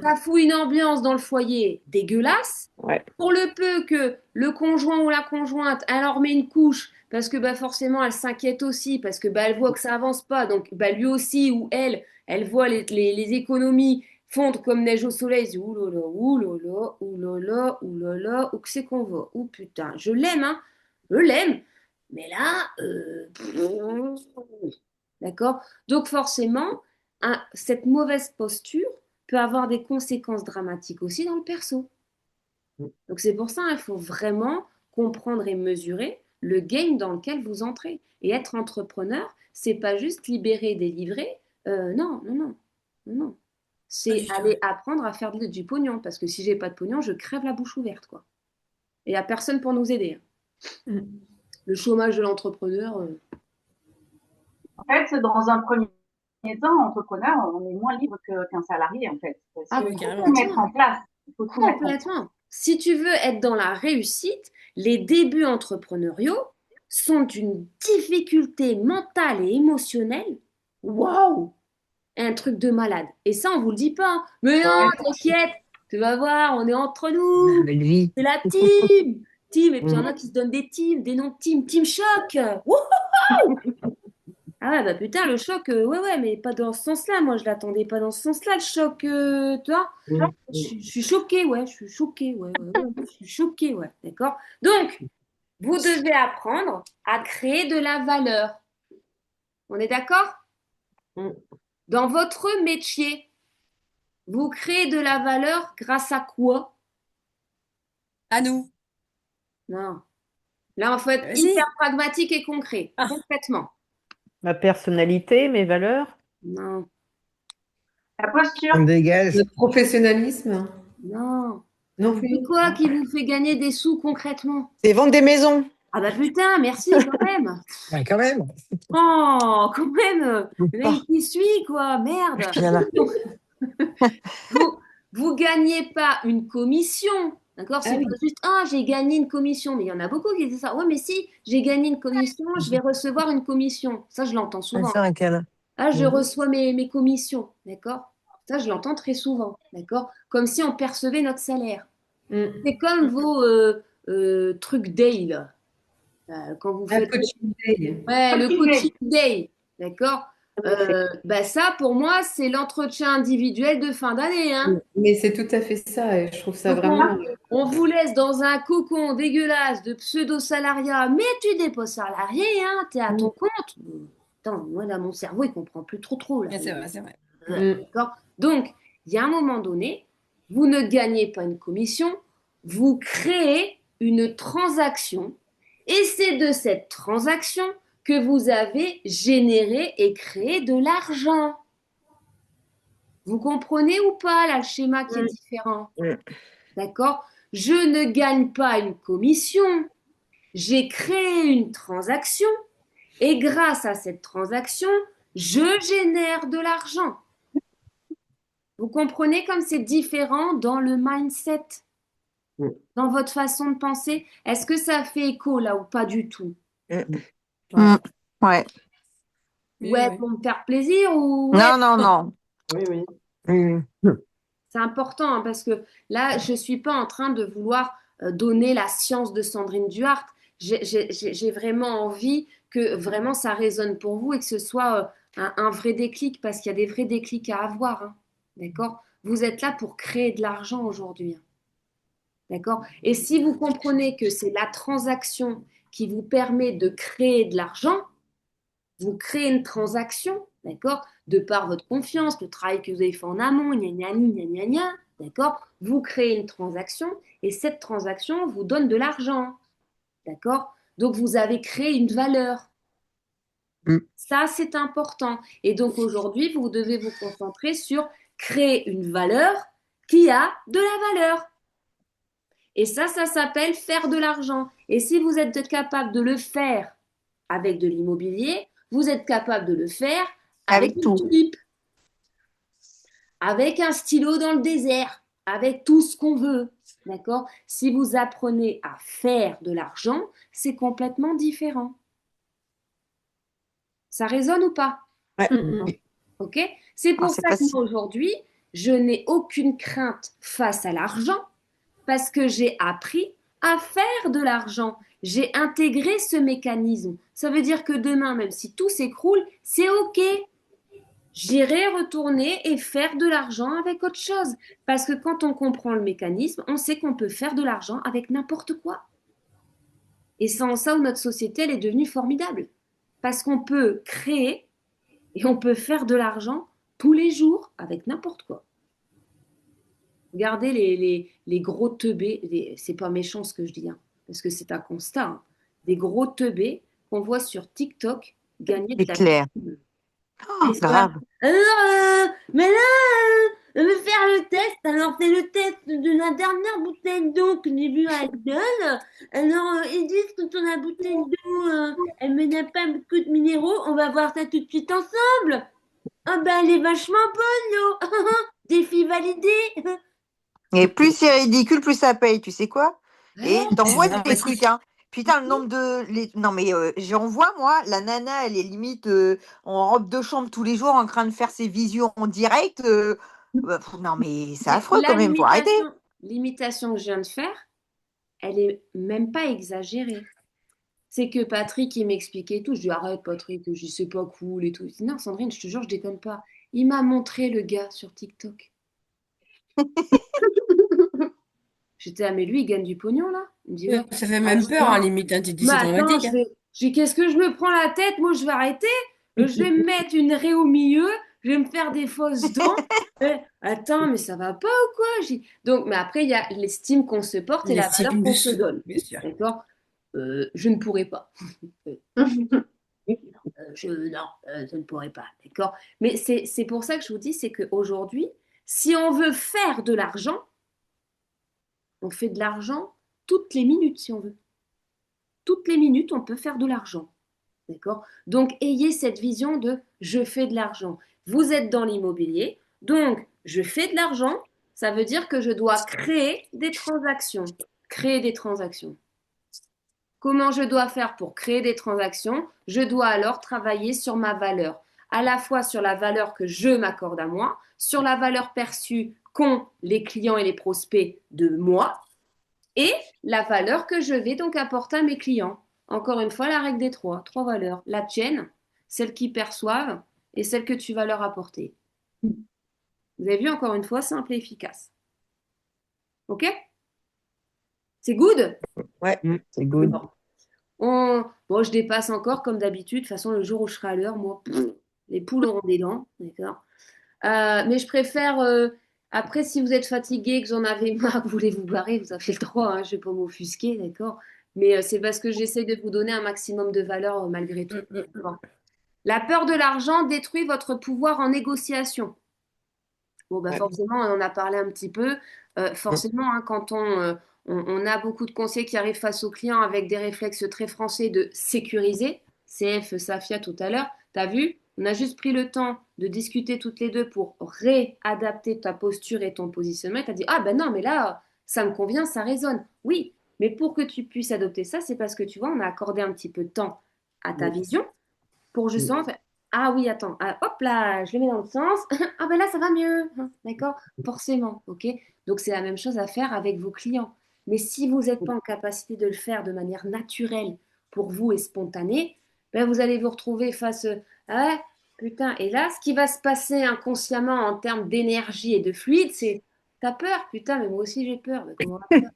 Ça fout une ambiance dans le foyer dégueulasse. Ouais. Pour le peu que le conjoint ou la conjointe, elle leur met une couche parce que bah, forcément, elle s'inquiète aussi, parce que bah, elle voit que ça avance pas. Donc, bah, lui aussi ou elle voit les économies fondre comme neige au soleil. Elle dit, ouh là là, ouh là là, ouh là là, ouh là là, où que c'est qu'on va? Ouh putain, je l'aime, hein. Je l'aime. Mais là, d'accord? Donc forcément, cette mauvaise posture peut avoir des conséquences dramatiques aussi dans le perso. Donc c'est pour ça qu'il faut vraiment comprendre et mesurer le game dans lequel vous entrez. Et être entrepreneur, c'est pas juste libérer, délivrer. Non, non, non, non, non. C'est aller apprendre à faire du pognon. Parce que si j'ai pas de pognon, je crève la bouche ouverte, quoi. Et il n'y a personne pour nous aider. Le chômage de l'entrepreneur. En fait, dans un premier temps, entrepreneur, on est moins libre qu'un salarié, en fait. Parce Ah, qu'il oui, faut carrément. tout mettre en place. Il faut tout mettre en place. Complètement. Si tu veux être dans la réussite, les débuts entrepreneuriaux sont d'une difficulté mentale et émotionnelle. Waouh! Un truc de malade. Et ça, on vous le dit pas. Hein. Mais non, t'inquiète, tu vas voir, on est entre nous. Belle vie. C'est la team. Team. Et puis il y en a qui se donnent des teams, des noms de team. Team Choc. Wouhou! Ah ouais, bah putain, le choc, ouais, ouais, mais pas dans ce sens-là. Moi, je l'attendais pas dans ce sens-là, le choc, tu vois. Je suis choquée, ouais, je suis choquée, ouais, ouais, ouais, je suis choquée, ouais, d'accord. Donc, vous devez apprendre à créer de la valeur. On est d'accord? Dans votre métier, vous créez de la valeur grâce à quoi? À nous. Non. Là, en fait, Vas-y. hyper pragmatique et concret, concrètement. Ma personnalité, mes valeurs. Non, La posture. On dégage. Notre professionnalisme. non. Non C'est plus. quoi qui vous fait gagner des sous concrètement? C'est vendre des maisons. Ah bah putain, merci quand même. Ouais, quand même. Oh, quand même. Le mec qui suit, quoi. Merde. Il y en a. Vous gagnez pas une commission. D'accord? C'est Ah oui. pas juste, ah, j'ai gagné une commission. Mais il y en a beaucoup qui disent ça. Ouais, mais si j'ai gagné une commission, je vais recevoir une commission. Ça, je l'entends souvent. C'est un câlin. Ah, je reçois mes commissions. D'accord? Ça, je l'entends très souvent. D'accord? Comme si on percevait notre salaire. C'est comme vos trucs day, là. Quand vous La faites coaching day. ouais, le Coaching coaching day, d'accord? Bah ça, pour moi, c'est l'entretien individuel de fin d'année. Hein. Mais c'est tout à fait ça, et je trouve ça Donc, vraiment. on vous laisse dans un cocon dégueulasse de pseudo-salariat, mais tu n'es pas salarié, hein, tu es à ton compte. Attends, moi, là, mon cerveau, il comprend plus trop, là. Ouais, c'est vrai, c'est vrai. D'accord? Donc, il y a un moment donné, vous ne gagnez pas une commission, vous créez une transaction, et c'est de cette transaction que vous avez généré et créé de l'argent. Vous comprenez ou pas, là, le schéma qui est différent? D'accord? Je ne gagne pas une commission. J'ai créé une transaction Et grâce à cette transaction, je génère de l'argent. Vous comprenez comme c'est différent dans le mindset, Mm. dans votre façon de penser? Est-ce que ça fait écho là ou pas du tout? Mm. Ouais. Oui, Ouais, oui. pour me faire plaisir ou ouais? Non, non, non. Oui, oui. Mm. C'est important hein, parce que là, je ne suis pas en train de vouloir donner la science de Sandrine Duhart. J'ai vraiment envie que vraiment ça résonne pour vous et que ce soit un vrai déclic parce qu'il y a des vrais déclics à avoir. Hein. D'accord? Vous êtes là pour créer de l'argent aujourd'hui. Hein. D'accord? Et si vous comprenez que c'est la transaction qui vous permet de créer de l'argent, vous créez une transaction, d'accord, de par votre confiance, le travail que vous avez fait en amont, gna gna gna gna gna, d'accord, vous créez une transaction et cette transaction vous donne de l'argent, d'accord, donc vous avez créé une valeur. Mm. Ça, c'est important. Et donc aujourd'hui, vous devez vous concentrer sur créer une valeur qui a de la valeur. Et ça s'appelle faire de l'argent. Et si vous êtes capable de le faire avec de l'immobilier, vous êtes capable de le faire avec Avec une tout. tulipe, avec un stylo dans le désert, avec tout ce qu'on veut. D'accord? Si vous apprenez à faire de l'argent, c'est complètement différent. Ça résonne ou pas? Ouais. Ok? C'est Alors, pour c'est ça que facile. moi aujourd'hui, je n'ai aucune crainte face à l'argent parce que j'ai appris à faire de l'argent. J'ai intégré ce mécanisme. Ça veut dire que demain, même si tout s'écroule, c'est OK. J'irai retourner et faire de l'argent avec autre chose. Parce que quand on comprend le mécanisme, on sait qu'on peut faire de l'argent avec n'importe quoi. Et c'est en ça où notre société, elle est devenue formidable. Parce qu'on peut créer et on peut faire de l'argent tous les jours avec n'importe quoi. Regardez les gros teubés, c'est pas méchant ce que je dis, hein, parce que c'est un constat, hein, des gros teubés qu'on voit sur TikTok gagner de C'est la clair. thune. Oh, Et ça, grave. alors, mais là, je vais faire le test. Alors, c'est le test de la dernière bouteille d'eau que j'ai vue à Lidl. Alors, ils disent que sur la bouteille d'eau, elle ne n'a pas beaucoup de minéraux. On va voir ça tout de suite ensemble. Ah ben, elle est vachement bonne, l'eau. Défi validé. Et plus c'est ridicule, plus ça paye, tu sais quoi? Et Ouais. t'en vois Ah, des si. trucs, hein. Putain, le nombre de. Non, mais j'en vois, moi, la nana, elle est limite en robe de chambre tous les jours en train de faire ses visios en direct. Non, mais c'est Mais affreux quand même, faut arrêter. l'imitation que je viens de faire, elle est même pas exagérée. C'est que Patrick, il m'expliquait tout. Je lui dis, arrête, Patrick, je dis, c'est pas cool et tout. Il dit, non, Sandrine, je te jure, je déconne pas. Il m'a montré le gars sur TikTok. J'étais, ah, mais lui, il gagne du pognon, là? Il me dit, ouais. Ça fait Ah, je même dis, peur, hein, non. limite, hein, tu te dis Mais c'est attends, dramatique. Hein. qu'est-ce que je me prends la tête? Moi, je vais arrêter. Je vais me mettre une raie au milieu. Je vais me faire des fausses dents. Attends, mais ça va pas ou quoi? Donc, mais après, il y a l'estime qu'on se porte et la valeur L'estime de qu'on se soi, donne. bien sûr. D'accord? Je ne pourrais pas. Non, je ne pourrais pas. D'accord? Mais c'est pour ça que je vous dis, c'est qu'aujourd'hui, si on veut faire de l'argent, on fait de l'argent toutes les minutes, si on veut. Toutes les minutes, on peut faire de l'argent. D'accord? Donc, ayez cette vision de je fais de l'argent. Vous êtes dans l'immobilier, donc je fais de l'argent, ça veut dire que je dois créer des transactions. Créer des transactions. Comment je dois faire pour créer des transactions? Je dois alors travailler sur ma valeur, à la fois sur la valeur que je m'accorde à moi, sur la valeur perçue qu'ont les clients et les prospects de moi, et la valeur que je vais donc apporter à mes clients. Encore une fois, la règle des trois valeurs. La tienne, celle qu'ils perçoivent et celle que tu vas leur apporter. Vous avez vu, encore une fois, simple et efficace. OK? C'est good? Ouais. C'est good. Bon, je dépasse encore comme d'habitude. De toute façon, le jour où je serai à l'heure, moi, les poules auront des dents. D'accord? Mais je préfère, après, si vous êtes fatigué, que vous en avez marre, que vous voulez vous barrer, vous avez le droit, hein, je ne vais pas m'offusquer, d'accord? Mais c'est parce que j'essaie de vous donner un maximum de valeur malgré tout. D'accord. La peur de l'argent détruit votre pouvoir en négociation. Bon, bah Ouais. forcément, on en a parlé un petit peu. Forcément, hein, quand on a beaucoup de conseillers qui arrivent face aux clients avec des réflexes très français de sécuriser, CF Safia tout à l'heure, tu as vu, on a juste pris le temps de discuter toutes les deux pour réadapter ta posture et ton positionnement. Tu as dit, ah ben non, mais là, ça me convient, ça résonne. Oui, mais pour que tu puisses adopter ça, c'est parce que tu vois, on a accordé un petit peu de temps à ta vision pour justement faire, ah oui, attends, ah, hop là, je le mets dans le sens, ah ben là, ça va mieux, d'accord? Forcément, ok? Donc c'est la même chose à faire avec vos clients. Mais si vous n'êtes pas en capacité de le faire de manière naturelle pour vous et spontanée, ben vous allez vous retrouver face ah ouais, putain. Et là, ce qui va se passer inconsciemment en termes d'énergie et de fluide, c'est t'as peur, putain, mais moi aussi j'ai peur. Mais comment on va faire?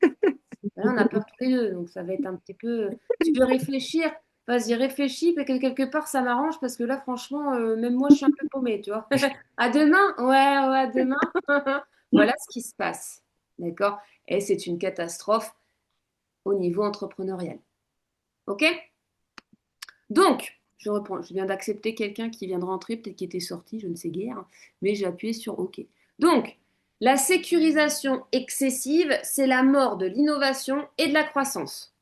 Ben là, on a peur tous les deux, donc ça va être un petit peu. Tu veux réfléchir, vas-y, réfléchis, parce que quelque part ça m'arrange parce que là, franchement, même moi je suis un peu paumée, tu vois. À demain? Ouais, ouais, à demain. Voilà ce qui se passe. D'accord? Et c'est une catastrophe au niveau entrepreneurial. OK? Donc, je reprends. Je viens d'accepter quelqu'un qui vient de rentrer, peut-être qui était sorti, je ne sais guère, mais j'ai appuyé sur OK. Donc, la sécurisation excessive, c'est la mort de l'innovation et de la croissance.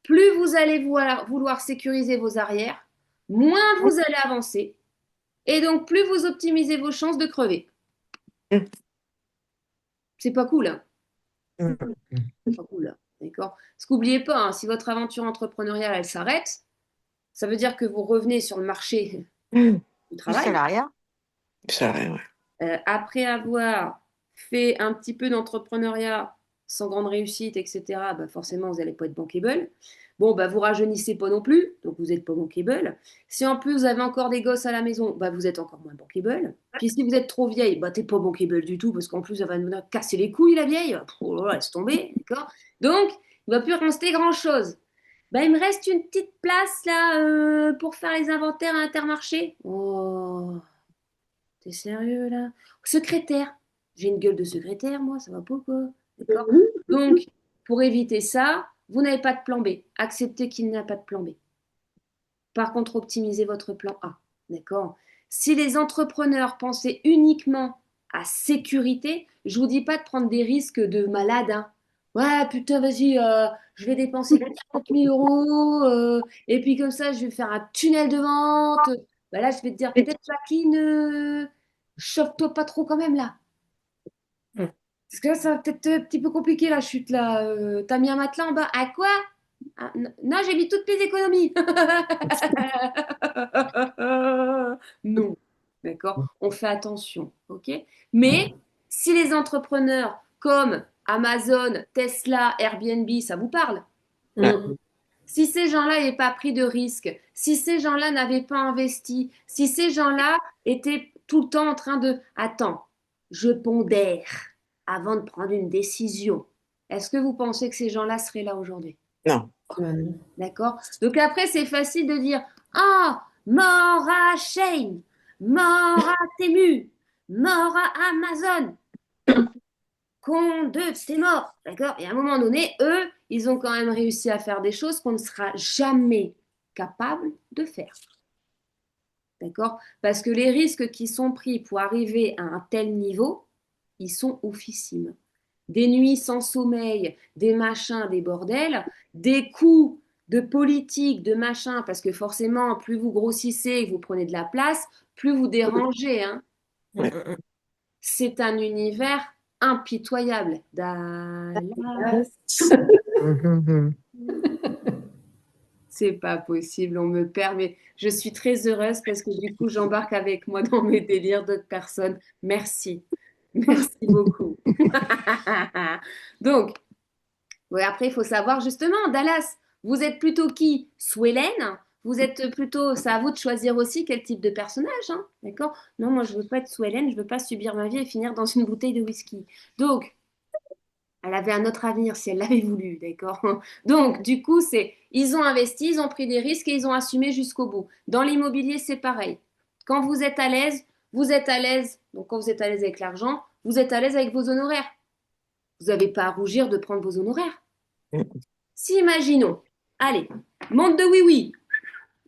Plus vous allez vouloir sécuriser vos arrières, moins vous allez avancer, et donc plus vous optimisez vos chances de crever. C'est pas cool, hein? C'est pas cool, hein. D'accord? Parce qu'oubliez pas, hein, si votre aventure entrepreneuriale, elle s'arrête, ça veut dire que vous revenez sur le marché du Du travail. salariat. Ça, ouais. Après avoir fait un petit peu d'entrepreneuriat sans grande réussite, etc., bah forcément, vous n'allez pas être bankable. Bon, bah, vous rajeunissez pas non plus, donc vous n'êtes pas bankable. Si en plus vous avez encore des gosses à la maison, bah, vous êtes encore moins bankable. Puis si vous êtes trop vieille, bah, t'es pas bankable du tout, parce qu'en plus, elle va nous casser les couilles, la vieille. Oh là là, laisse tomber, d'accord? Donc, il ne va plus rester grand-chose. Bah, il me reste une petite place là pour faire les inventaires à Intermarché. Oh, t'es sérieux là? Secrétaire. J'ai une gueule de secrétaire, moi, ça va pas quoi? D'accord? Donc, pour éviter ça, vous n'avez pas de plan B. Acceptez qu'il n'y a pas de plan B. Par contre, optimisez votre plan A. D'accord? Si les entrepreneurs pensaient uniquement à sécurité, je vous dis pas de prendre des risques de malade, hein. Ouais, putain, vas-y, je vais dépenser 40 000 euros, et puis comme ça, je vais faire un tunnel de vente. Bah là, je vais te dire, peut-être, Jacqueline, chauffe-toi pas trop quand même, là. Parce que là, ça va peut-être un petit peu compliqué, la chute, là. T'as mis un matelas en bas. À quoi? Ah, non, j'ai mis toutes mes économies. Non, d'accord? On fait attention, ok? Mais si les entrepreneurs comme Amazon, Tesla, Airbnb, ça vous parle? Si ces gens-là n'avaient pas pris de risques, si ces gens-là n'avaient pas investi, si ces gens-là étaient tout le temps en train de attends, je pondère avant de prendre une décision, est-ce que vous pensez que ces gens-là seraient là aujourd'hui? Non. D'accord? Donc après, c'est facile de dire ah, mort à Shein, mort à Temu, mort à Amazon. Con de, c'est mort. D'accord? Et à un moment donné, eux, ils ont quand même réussi à faire des choses qu'on ne sera jamais capable de faire. D'accord? Parce que les risques qui sont pris pour arriver à un tel niveau, ils sont oufissimes. Des nuits sans sommeil, des machins, des bordels, des coups de politique, de machin, parce que forcément, plus vous grossissez et que vous prenez de la place, plus vous dérangez, hein. C'est un univers impitoyable. Dallas. C'est pas possible, on me permet. Je suis très heureuse parce que du coup, j'embarque avec moi dans mes délires d'autres personnes. Merci. Merci beaucoup. Donc, ouais, après, il faut savoir justement, Dallas, vous êtes plutôt qui? Swellen? Vous êtes plutôt, c'est à vous de choisir aussi quel type de personnage, hein, d'accord? Non, moi, je veux pas être Swellen, je veux pas subir ma vie et finir dans une bouteille de whisky. Donc, elle avait un autre avenir si elle l'avait voulu, d'accord? Donc, du coup, ils ont investi, ils ont pris des risques et ils ont assumé jusqu'au bout. Dans l'immobilier, c'est pareil. Quand vous êtes à l'aise, vous êtes à l'aise. Donc, quand vous êtes à l'aise avec l'argent, vous êtes à l'aise avec vos honoraires. Vous n'avez pas à rougir de prendre vos honoraires. Si, imaginons, allez, monde de oui-oui,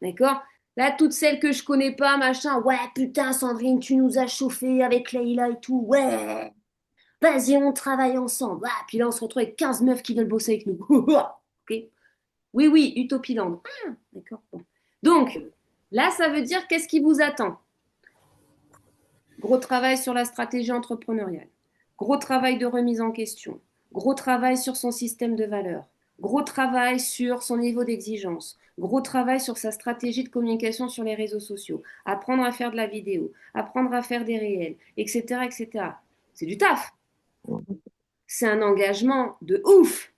d'accord? Là, toutes celles que je connais pas, machin, ouais, putain, Sandrine, tu nous as chauffé avec Leïla et tout, ouais, vas-y, on travaille ensemble. Ah, puis là, on se retrouve avec 15 meufs qui veulent bosser avec nous. Ok? Oui, oui, Utopiland. Ah, d'accord. Bon. Donc, là, ça veut dire qu'est-ce qui vous attend? Gros travail sur la stratégie entrepreneuriale, gros travail de remise en question, gros travail sur son système de valeurs, gros travail sur son niveau d'exigence, gros travail sur sa stratégie de communication sur les réseaux sociaux, apprendre à faire de la vidéo, apprendre à faire des réels, etc., etc. C'est du taf. C'est un engagement de ouf.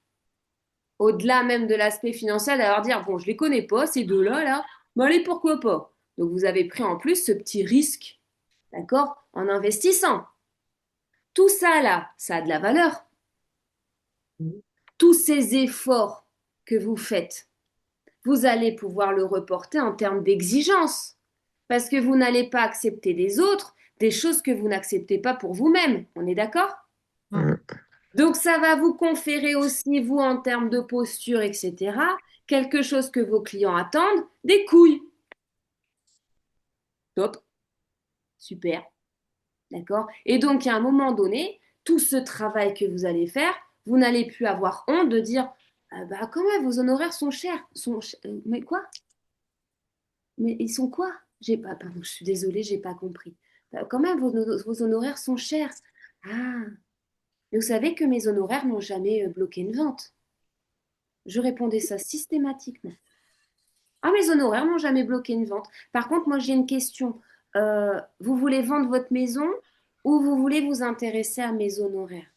Au-delà même de l'aspect financier, d'avoir dire, bon, je les connais pas, ces deux-là, là, mais allez, pourquoi pas? Donc, vous avez pris en plus ce petit risque, d'accord, en investissant. Tout ça, là, ça a de la valeur. Tous ces efforts que vous faites, vous allez pouvoir le reporter en termes d'exigence, parce que vous n'allez pas accepter des autres des choses que vous n'acceptez pas pour vous-même. On est d'accord? Donc, ça va vous conférer aussi, vous, en termes de posture, etc., quelque chose que vos clients attendent, des couilles. Top. Super. D'accord? Et donc, à un moment donné, tout ce travail que vous allez faire, vous n'allez plus avoir honte de dire bah, quand même, vos honoraires sont chers. Mais quoi? Mais ils sont quoi? J'ai pas, pardon, je suis désolée, j'ai pas compris. Quand même, vos honoraires sont chers. Ah, mais vous savez que mes honoraires n'ont jamais bloqué une vente. Je répondais ça systématiquement. Ah, mes honoraires n'ont jamais bloqué une vente. Par contre, moi, j'ai une question. Vous voulez vendre votre maison ou vous voulez vous intéresser à mes honoraires?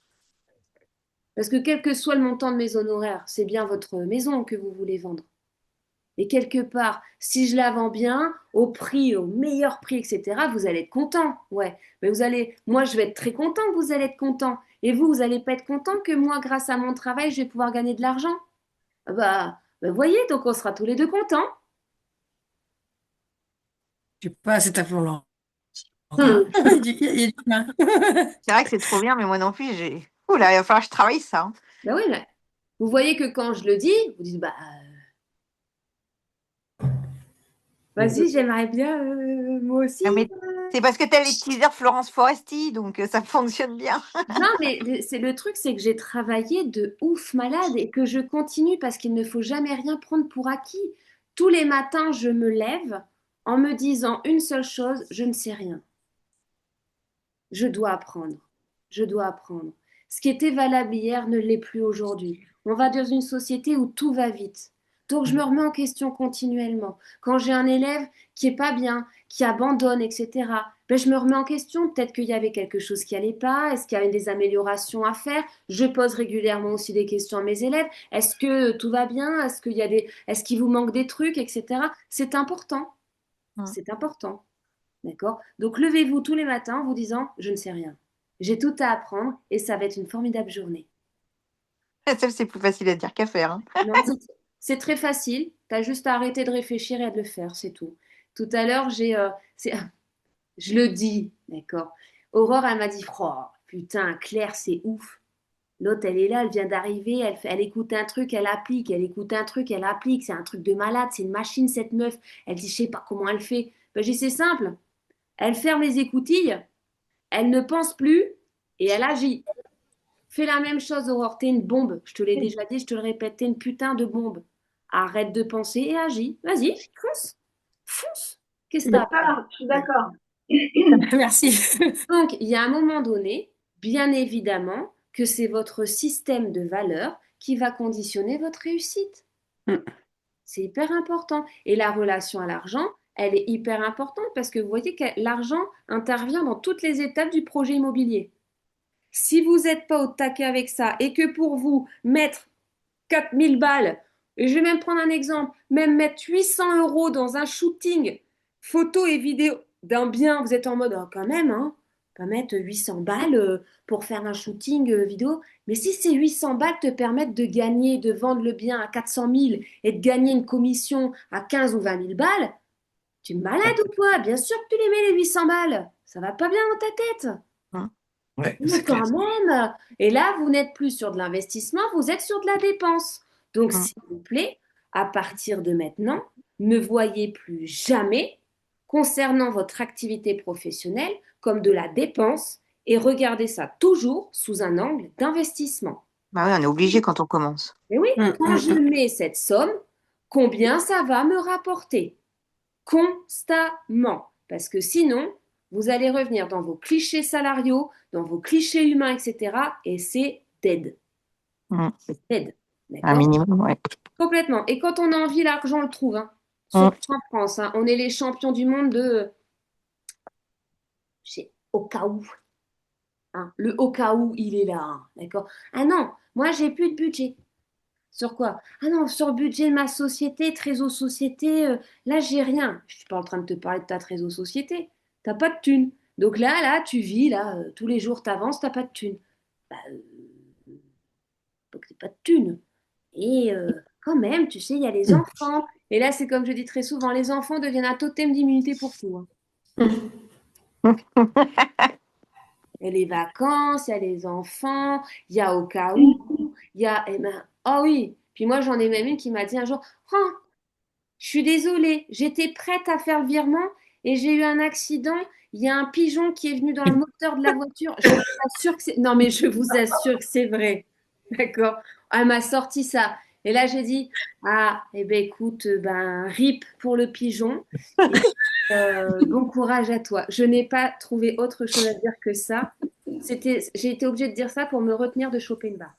Parce que quel que soit le montant de mes honoraires, c'est bien votre maison que vous voulez vendre. Et quelque part, si je la vends bien, au prix, au meilleur prix, etc., vous allez être content. Ouais. Mais moi, je vais être très content que vous allez être content. Et vous n'allez pas être content que moi, grâce à mon travail, je vais pouvoir gagner de l'argent. Bah, voyez, donc on sera tous les deux contents. Je sais pas cet aplomb-là. Hmm. Il y a du chemin. C'est vrai que c'est trop bien, mais moi non plus, Ouh là, il va falloir que je travaille ça, hein. Bah oui, mais vous voyez que quand je le dis, vous dites, bah, vas-y, j'aimerais bien, moi aussi. Ah, mais c'est parce que tu as les teasers Florence Foresti, donc ça fonctionne bien. Non, mais le truc, c'est que j'ai travaillé de ouf malade et que je continue parce qu'il ne faut jamais rien prendre pour acquis. Tous les matins, je me lève en me disant une seule chose, je ne sais rien. Je dois apprendre. Je dois apprendre. Ce qui était valable hier ne l'est plus aujourd'hui. On va dans une société où tout va vite. Donc je me remets en question continuellement. Quand j'ai un élève qui est pas bien, qui abandonne, etc., ben, je me remets en question. Peut-être qu'il y avait quelque chose qui allait pas. Est-ce qu'il y a des améliorations à faire? Je pose régulièrement aussi des questions à mes élèves. Est-ce que tout va bien? Est-ce qu'il vous manque des trucs, etc. C'est important. C'est important. D'accord? Donc, levez-vous tous les matins en vous disant, je ne sais rien. J'ai tout à apprendre et ça va être une formidable journée. Ça, c'est plus facile à dire qu'à faire, hein. Non, c'est très facile. Tu as juste à arrêter de réfléchir et à le faire, c'est tout. Tout à l'heure, je le dis, d'accord? Aurore, elle m'a dit, oh, putain, Claire, c'est ouf. L'autre, elle est là, elle vient d'arriver, elle écoute un truc, elle applique, elle écoute un truc, elle applique. C'est un truc de malade, c'est une machine, cette meuf. Elle dit, je sais pas comment elle fait. Ben, j'ai dit, c'est simple. Elle ferme les écoutilles, elle ne pense plus et elle agit. Fais la même chose, Aurore. T'es une bombe. Je te l'ai déjà dit, je te le répète. T'es une putain de bombe. Arrête de penser et agis. Vas-y, fonce. Fonce. Qu'est-ce que t'as? Je suis d'accord. Merci. Donc, il y a un moment donné, bien évidemment, que c'est votre système de valeurs qui va conditionner votre réussite. C'est hyper important. Et la relation à l'argent, elle est hyper importante parce que vous voyez que l'argent intervient dans toutes les étapes du projet immobilier. Si vous n'êtes pas au taquet avec ça et que pour vous, mettre 4000 balles, et je vais même prendre un exemple, même mettre 800 € dans un shooting photo et vidéo d'un bien, vous êtes en mode, oh, quand même, hein, pas mettre 800 balles pour faire un shooting vidéo. Mais si ces 800 balles te permettent de gagner, de vendre le bien à 400 000 et de gagner une commission à 15 ou 20 000 balles, tu me malades ou quoi? Bien sûr que tu les mets les 800 balles. Ça va pas bien dans ta tête. Ouais, Mais c'est clair. quand même. Et là, vous n'êtes plus sur de l'investissement, vous êtes sur de la dépense. Donc, s'il vous plaît, à partir de maintenant, ne voyez plus jamais concernant votre activité professionnelle comme de la dépense et regardez ça toujours sous un angle d'investissement. Bah oui, on est obligé quand on commence. Et oui, quand je mets cette somme, combien ça va me rapporter? constamment. Parce que sinon, vous allez revenir dans vos clichés salariaux, dans vos clichés humains, etc. Et c'est dead. C'est dead. Un D'accord? minimum, ouais. Complètement. Et quand on a envie, l'argent, on le trouve. Hein. Surtout en France. Hein. On est les champions du monde de... Au cas où. Hein. Le au cas où, il est là. Hein. D'accord? Ah non, moi, j'ai plus de budget. Sur quoi? Ah non, sur le budget de ma société, Trésor Société, là, j'ai rien. Je suis pas en train de te parler de ta Trésor Société. T'as pas de thune. Donc là, tu vis, là, tous les jours, t'avances, t'as pas de thune. Bah, donc t'as pas de thune. Et quand même, tu sais, il y a les enfants. Et là, c'est comme je dis très souvent, les enfants deviennent un totem d'immunité pour tout. Hein. Il y a les vacances, il y a les enfants, il y a au cas où, il y a, eh ben, oh oui. Puis moi, j'en ai même une qui m'a dit un jour, oh, je suis désolée, j'étais prête à faire le virement et j'ai eu un accident. Il y a un pigeon qui est venu dans le moteur de la voiture. Je vous assure que c'est... Non, mais je vous assure que c'est vrai. D'accord? Elle m'a sorti ça. Et là, j'ai dit, ah, eh ben écoute, ben, rip pour le pigeon. Bon courage à toi. Je n'ai pas trouvé autre chose à dire que ça. J'ai été obligée de dire ça pour me retenir de choper une barre.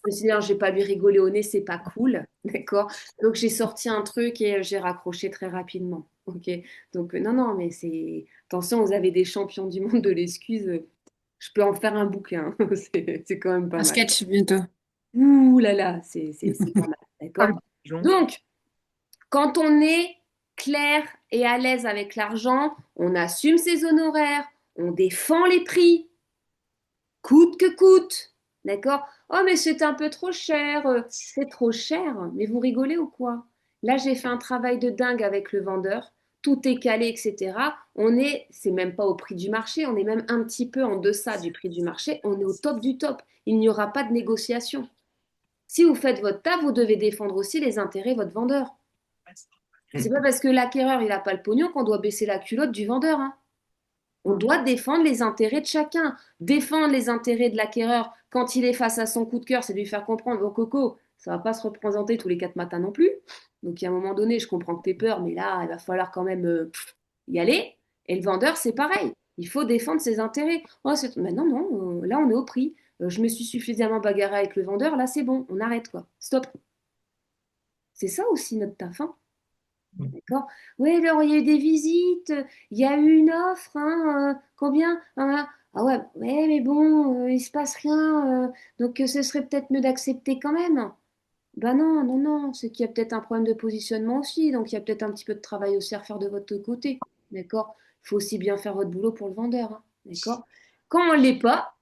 Je me suis dit, non, je vais pas lui rigoler au nez, c'est pas cool, d'accord? Donc j'ai sorti un truc et j'ai raccroché très rapidement, ok? Donc non, non, mais c'est... Attention, vous avez des champions du monde de l'excuse. Je peux en faire un bouquin, c'est quand même pas Un mal. sketch bientôt. Ouh là là, c'est pas mal, Ah, d'accord? le pigeon. Donc, quand on est clair et à l'aise avec l'argent, on assume ses honoraires, on défend les prix, coûte que coûte. D'accord? Oh, mais c'est un peu trop cher. C'est trop cher. Mais vous rigolez ou quoi? Là, j'ai fait un travail de dingue avec le vendeur. Tout est calé, etc. C'est même pas au prix du marché, on est même un petit peu en deçà du prix du marché. On est au top du top. Il n'y aura pas de négociation. Si vous faites votre taf, vous devez défendre aussi les intérêts de votre vendeur. C'est pas parce que l'acquéreur, il n'a pas le pognon qu'on doit baisser la culotte du vendeur. Hein. On doit défendre les intérêts de chacun. Défendre les intérêts de l'acquéreur quand il est face à son coup de cœur, c'est de lui faire comprendre, oh Coco, ça va pas se représenter tous les 4 matins non plus. Donc, à un moment donné, je comprends que tu aies peur, mais là, il va falloir quand même y aller. Et le vendeur, c'est pareil. Il faut défendre ses intérêts. Oh, mais non, non, là, on est au prix. Je me suis suffisamment bagarré avec le vendeur, là, c'est bon, on arrête, quoi. Stop. C'est ça aussi notre taf, hein. D'accord? Oui, alors il y a eu des visites, il y a eu une offre, hein, combien? Ah ouais, ouais, mais bon, il se passe rien, donc ce serait peut-être mieux d'accepter quand même. Ben non, non, non, c'est qu'il y a peut-être un problème de positionnement aussi, donc il y a peut-être un petit peu de travail aussi à faire de votre côté, d'accord? Il faut aussi bien faire votre boulot pour le vendeur, hein, d'accord? Quand on ne l'est pas,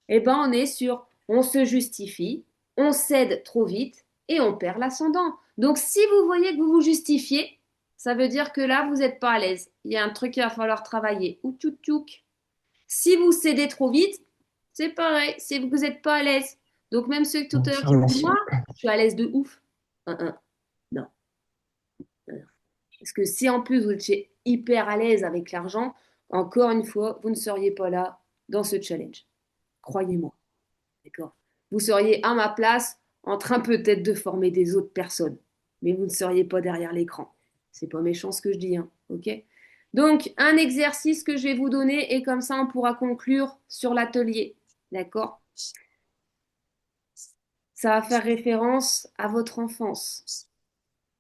eh ben on est sur, on se justifie, on cède trop vite et on perd l'ascendant. Donc si vous voyez que vous vous justifiez, ça veut dire que là, vous n'êtes pas à l'aise. Il y a un truc qu'il va falloir travailler. Ou tchouk tchouk. Si vous cédez trop vite, c'est pareil, c'est que vous n'êtes pas à l'aise. Donc même ceux que tout à l'heure qui disent, moi, je suis à l'aise de ouf. Non. Parce que si en plus vous étiez hyper à l'aise avec l'argent, encore une fois, vous ne seriez pas là dans ce challenge. Croyez-moi. D'accord? Vous seriez à ma place en train peut-être de former des autres personnes, mais vous ne seriez pas derrière l'écran. C'est pas méchant ce que je dis, hein, ok? Donc, un exercice que je vais vous donner et comme ça on pourra conclure sur l'atelier. D'accord? Ça va faire référence à votre enfance.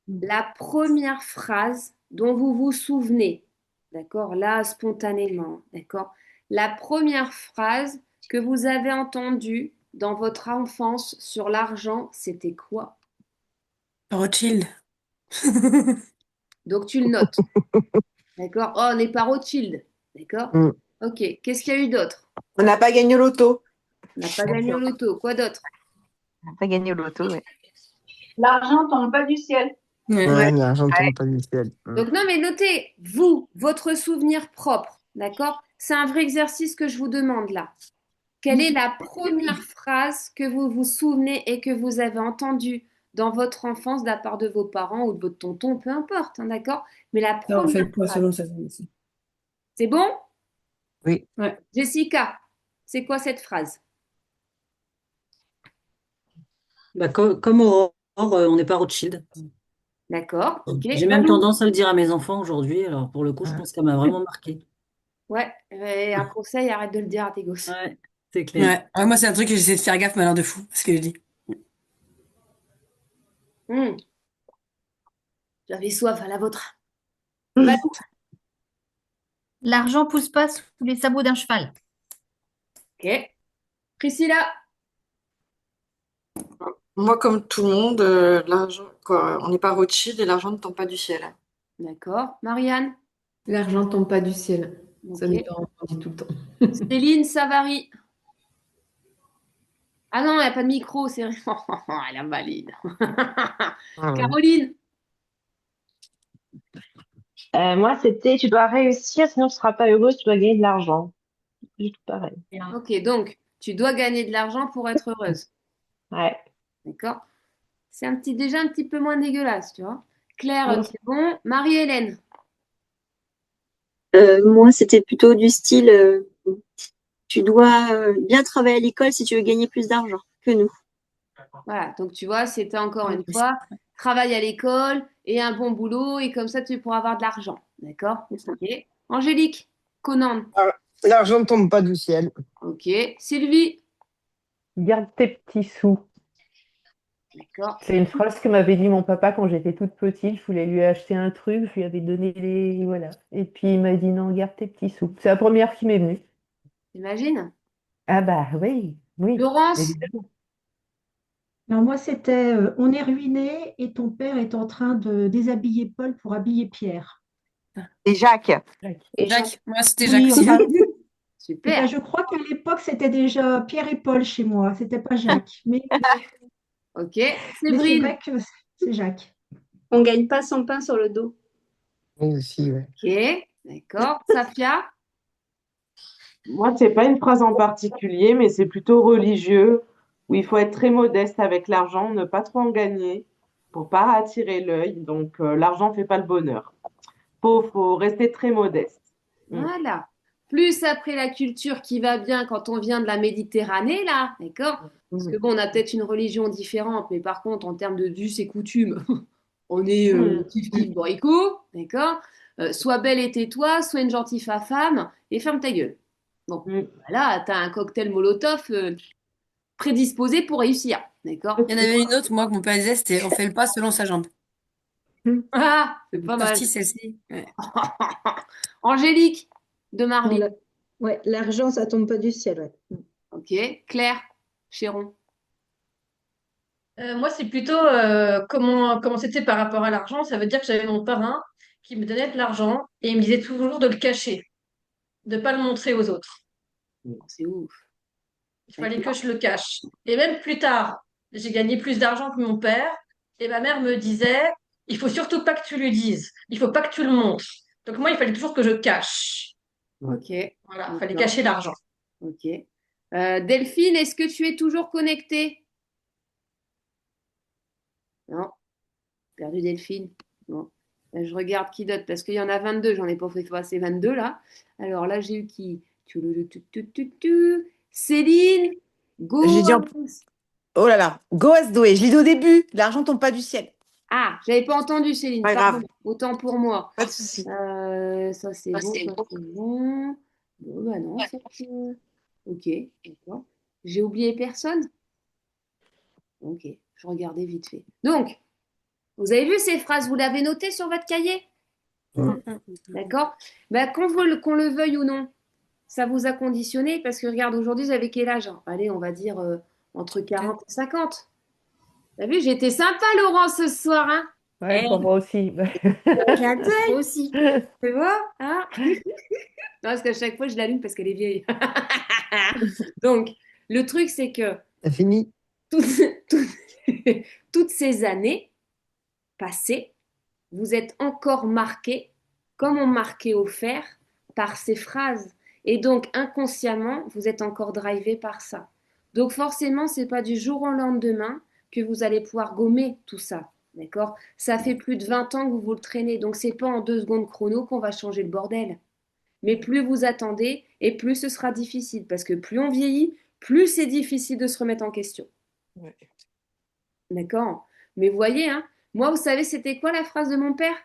La première phrase dont vous vous souvenez, d'accord? Là, spontanément, d'accord? La première phrase que vous avez entendue dans votre enfance sur l'argent, c'était quoi? Rothschild. Donc, tu le notes, d'accord? Oh, on n'est pas Rothschild, d'accord? Mm. Ok, qu'est-ce qu'il y a eu d'autre? On n'a pas gagné au loto. On n'a pas gagné au loto, quoi d'autre? On n'a pas gagné au loto, ouais. L'argent tombe pas du ciel. Ouais. Ouais, l'argent ne tombe pas du ciel. Donc, non, mais notez, vous, votre souvenir propre, d'accord? C'est un vrai exercice que je vous demande là. Quelle est la première phrase que vous vous souvenez et que vous avez entendue dans votre enfance de la part de vos parents ou de votre tonton, peu importe, hein, d'accord? Mais la Ça, on fait première le poids phrase. selon sa zone aussi. C'est bon? Oui. Ouais. Jessica, c'est quoi cette phrase? Bah, comme Aurore, on n'est pas Rothschild. D'accord, ok. J'ai même tendance à le dire à mes enfants aujourd'hui. Alors, pour le coup, je Ouais. pense qu'elle m'a vraiment marqué. Ouais, et un conseil, arrête de le dire à tes gosses. Ouais, c'est clair. Ouais. Ouais, moi, c'est un truc que j'essaie de faire gaffe maintenant de fou, ce que je dis. Hmm, j'avais soif à la vôtre. Valou, L'argent pousse pas sous les sabots d'un cheval. ok. Priscilla, Moi, comme tout le monde, l'argent, quoi, on n'est pas Rothschild et l'argent ne tombe pas du ciel. d'accord. Marianne, L'argent tombe pas du ciel. Ça, mes ok. parents m'ont dit tout le temps. Céline Savary. Ah non, il n'y a pas de micro, c'est vrai. Elle est valide. Ah ouais. Caroline, Moi, c'était tu dois réussir, sinon tu seras pas heureuse, tu dois gagner de l'argent. Du tout pareil. ok, donc tu dois gagner de l'argent pour être heureuse. Ouais. D'accord? C'est déjà un petit peu moins dégueulasse, tu vois. Claire, Mm. c'est bon. Marie-Hélène, Moi, c'était plutôt du style, tu dois bien travailler à l'école si tu veux gagner plus d'argent que nous. voilà. Donc tu vois, c'était encore une fois travail à l'école et un bon boulot et comme ça tu pourras avoir de l'argent. D'accord? Ok. Angélique, Conan, Ah, l'argent ne tombe pas du ciel. ok. Sylvie, Garde tes petits sous. d'accord. C'est une phrase que m'avait dit mon papa quand j'étais toute petite. Je voulais lui acheter un truc, je lui avais donné les... Voilà. Et puis il m'a dit non, garde tes petits sous. C'est la première qui m'est venue. T'imagines? Ah bah oui, oui, Laurence, évidemment. Alors moi, c'était on est ruiné et ton père est en train de déshabiller Paul pour habiller Pierre. Et Jacques. Et Jacques, moi, c'était Jacques oui, aussi. enfin, eh super. ben, je crois qu'à l'époque, c'était déjà Pierre et Paul chez moi. C'était pas Jacques. Ok. Mais c'est Séverine, vrai que c'est Jacques. On gagne pas son pain sur le dos. Oui, aussi, ouais. ok. D'accord. Safia, Moi, c'est pas une phrase en particulier, mais c'est plutôt religieux, où il faut être très modeste avec l'argent, ne pas trop en gagner, pour pas attirer l'œil. Donc, l'argent fait pas le bonheur. Faut rester très modeste. Mm. voilà. Plus après la culture qui va bien quand on vient de la Méditerranée, là, d'accord? Parce que bon, on a peut-être une religion différente, mais par contre, en termes de us et coutumes, on est Mm. kiff-kiff bourricot, d'accord? Sois belle et tais-toi, sois une gentille femme et ferme ta gueule. Bon, Mm. voilà, t'as un cocktail Molotov prédisposé pour réussir, d'accord? Il y en avait une autre, moi, que mon père disait, c'était on fait le pas selon sa jambe. Ah, c'est Une pas mal. partie, celle-ci. Ouais. Angélique de Non, Marville. ouais, l'argent, ça tombe pas du ciel. Ouais. Ok. Claire Chéron. Moi, c'est plutôt comment c'était par rapport à l'argent. Ça veut dire que j'avais mon parrain qui me donnait de l'argent et il me disait toujours de le cacher, de pas le montrer aux autres. C'est ouf. Il fallait que je le cache. Et même plus tard, j'ai gagné plus d'argent que mon père et ma mère me disait, il faut surtout pas que tu lui dises, il faut pas que tu le montres. Donc moi, il fallait toujours que je cache. Ok. Voilà, il fallait D'accord. cacher l'argent. Ok. Delphine, est-ce que tu es toujours connectée? Non. Perdu Delphine. Bon. Je regarde qui d'autre parce qu'il y en a 22. J'en ai pas fait passer 22 là. Alors là, j'ai eu qui? Céline. J'ai Go. dit oh là là, go Asdoé. Je l'ai dit au début, l'argent tombe pas du ciel. Ah, j'avais pas entendu Céline. Pas Pardon. grave, Autant pour moi. pas de souci. Ça c'est bon, ça c'est bon. Bon, bah non, ça c'est- Ok, d'accord. J'ai oublié personne? Ok, je regardais vite fait. Donc, vous avez vu ces phrases, vous l'avez noté sur votre cahier? D'accord? Ben, qu'on le veuille ou non, ça vous a conditionné parce que regarde, aujourd'hui, vous avez quel âge? Allez, on va dire entre 40 et 50. T'as vu, j'ai été sympa, Laurent, ce soir, hein? Ouais, pour moi aussi. Clin d'œil. Moi aussi. Tu vois? Hein? Non, parce qu'à chaque fois, je l'allume parce qu'elle est vieille. Donc, le truc, c'est que T'as fini? toutes, toutes- toutes ces années passées, vous êtes encore marqué, comme on marquait au fer, par ces phrases. Et donc, inconsciemment, vous êtes encore drivé par ça. Donc, forcément, c'est pas du jour au lendemain que vous allez pouvoir gommer tout ça. D'accord? Ça fait plus de 20 ans que vous le traînez. Donc, c'est pas en 2 secondes chrono qu'on va changer le bordel. Mais plus vous attendez et plus ce sera difficile. Parce que plus on vieillit, plus c'est difficile de se remettre en question. Ouais. D'accord? Mais vous voyez, hein, Moi, vous savez, c'était quoi la phrase de mon père?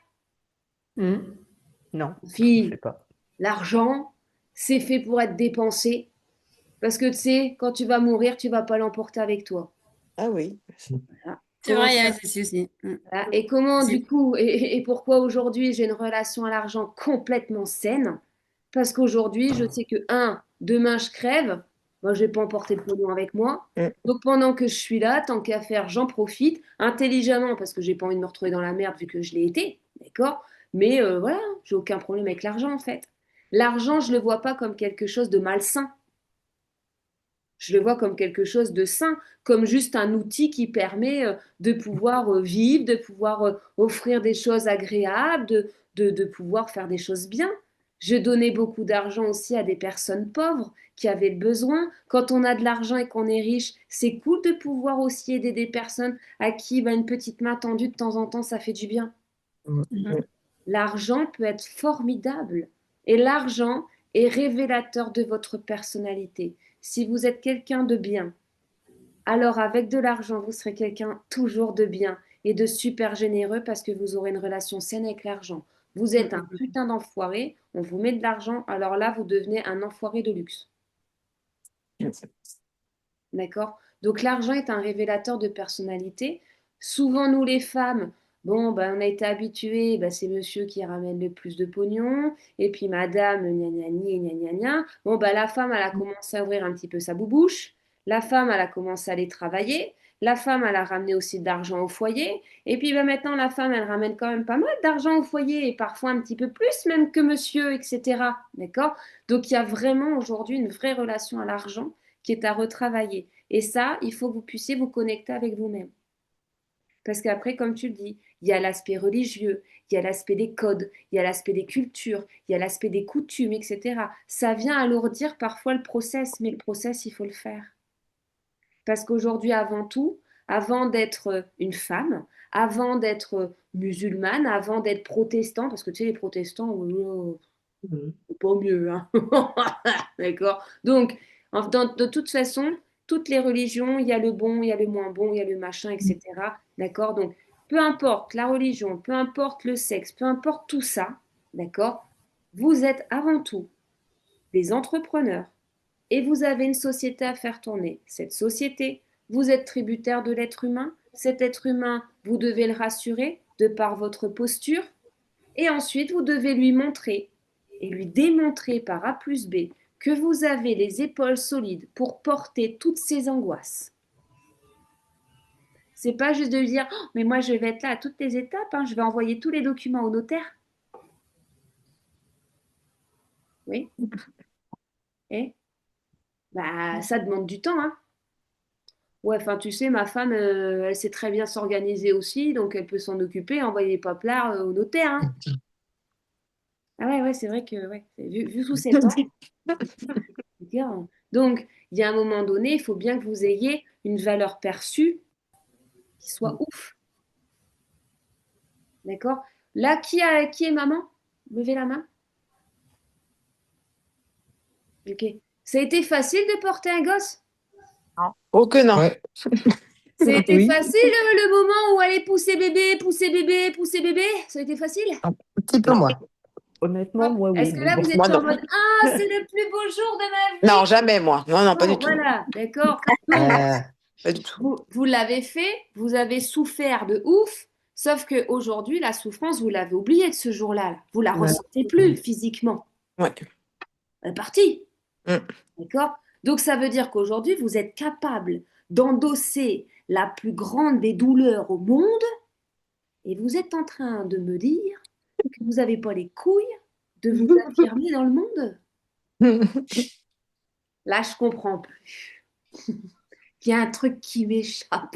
Non, je Fille, sais pas. l'argent, c'est fait pour être dépensé. Parce que tu sais, quand tu vas mourir, tu vas pas l'emporter avec toi. Ah oui. Voilà. C'est Comment vrai, il y ça? avait ceci aussi. Voilà. Et comment, du coup, et pourquoi aujourd'hui j'ai une relation à l'argent complètement saine? Parce qu'aujourd'hui, je sais que, demain je crève, moi je vais pas emporter le pognon avec moi. Donc pendant que je suis là, tant qu'à faire, j'en profite intelligemment parce que j'ai pas envie de me retrouver dans la merde vu que je l'ai été, d'accord? Mais voilà, j'ai aucun problème avec l'argent en fait. L'argent, je le vois pas comme quelque chose de malsain. Je le vois comme quelque chose de sain, comme juste un outil qui permet de pouvoir vivre, de pouvoir offrir des choses agréables, de pouvoir faire des choses bien. Je donnais beaucoup d'argent aussi à des personnes pauvres qui avaient le besoin. Quand on a de l'argent et qu'on est riche, c'est cool de pouvoir aussi aider des personnes à qui une petite main tendue de temps en temps, ça fait du bien. L'argent peut être formidable et l'argent est révélateur de votre personnalité. Si vous êtes quelqu'un de bien, alors avec de l'argent, vous serez quelqu'un toujours de bien et de super généreux parce que vous aurez une relation saine avec l'argent. Vous êtes un putain d'enfoiré, on vous met de l'argent, alors là, vous devenez un enfoiré de luxe. D'accord? Donc l'argent est un révélateur de personnalité. Souvent, nous les femmes, bon, on a été habitués, c'est monsieur qui ramène le plus de pognon, et puis madame, gna gna gna gna gna gna. Bon, la femme, elle a commencé à ouvrir un petit peu sa boubouche. La femme, elle a commencé à aller travailler. La femme, elle a ramené aussi de l'argent au foyer. Et puis maintenant, la femme, elle ramène quand même pas mal d'argent au foyer, et parfois un petit peu plus même que monsieur, etc. D'accord? Donc il y a vraiment aujourd'hui une vraie relation à l'argent qui est à retravailler. Et ça, il faut que vous puissiez vous connecter avec vous-même. Parce qu'après, comme tu le dis, il y a l'aspect religieux, il y a l'aspect des codes, il y a l'aspect des cultures, il y a l'aspect des coutumes, etc. Ça vient alourdir parfois le process, mais le process, il faut le faire. Parce qu'aujourd'hui, avant tout, avant d'être une femme, avant d'être musulmane, avant d'être protestant, parce que tu sais, les protestants, c'est pas mieux, hein. D'accord? Donc, de toute façon, toutes les religions, il y a le bon, il y a le moins bon, il y a le machin, etc. D'accord? Donc, peu importe la religion, peu importe le sexe, peu importe tout ça, d'accord? Vous êtes avant tout des entrepreneurs et vous avez une société à faire tourner. Cette société, vous êtes tributaire de l'être humain. Cet être humain, vous devez le rassurer de par votre posture. Et ensuite, vous devez lui montrer et lui démontrer par A plus B que vous avez les épaules solides pour porter toutes ces angoisses. C'est pas juste de lui dire oh, mais moi je vais être là à toutes les étapes, hein, je vais envoyer tous les documents au notaire. Oui. Et ça demande du temps, hein. Ouais, enfin, tu sais, ma femme, elle sait très bien s'organiser aussi, donc elle peut s'en occuper, envoyer les papelards au notaire, hein. Ah ouais, c'est vrai que, ouais, vu sous cet angle, c'est clair, hein. Donc, il y a un moment donné, il faut bien que vous ayez une valeur perçue qui soit ouf. D'accord? Là, qui est maman? Levez la main. Ok. Ça a été facile de porter un gosse? Oh que non. Ça a été Oui. facile le moment où aller pousser bébé, pousser bébé, pousser bébé? Ça a été facile? Un petit peu moins. Honnêtement, moi, oui. Est-ce que là, vous Moi, étiez en non. mode ah, c'est le plus beau jour de ma vie? Non, jamais moi. Non, pas Non, du tout. voilà, d'accord. Donc, Pas du tout. vous l'avez fait, vous avez souffert de ouf, sauf qu'aujourd'hui, la souffrance, vous l'avez oubliée de ce jour-là. Là. Vous la Ouais. ressentez plus physiquement. Ouais. Elle est partie. Mm. D'accord? Donc, ça veut dire qu'aujourd'hui, vous êtes capable d'endosser la plus grande des douleurs au monde et vous êtes en train de me dire que vous n'avez pas les couilles de vous affirmer dans le monde. Là, je comprends plus. Il y a un truc qui m'échappe.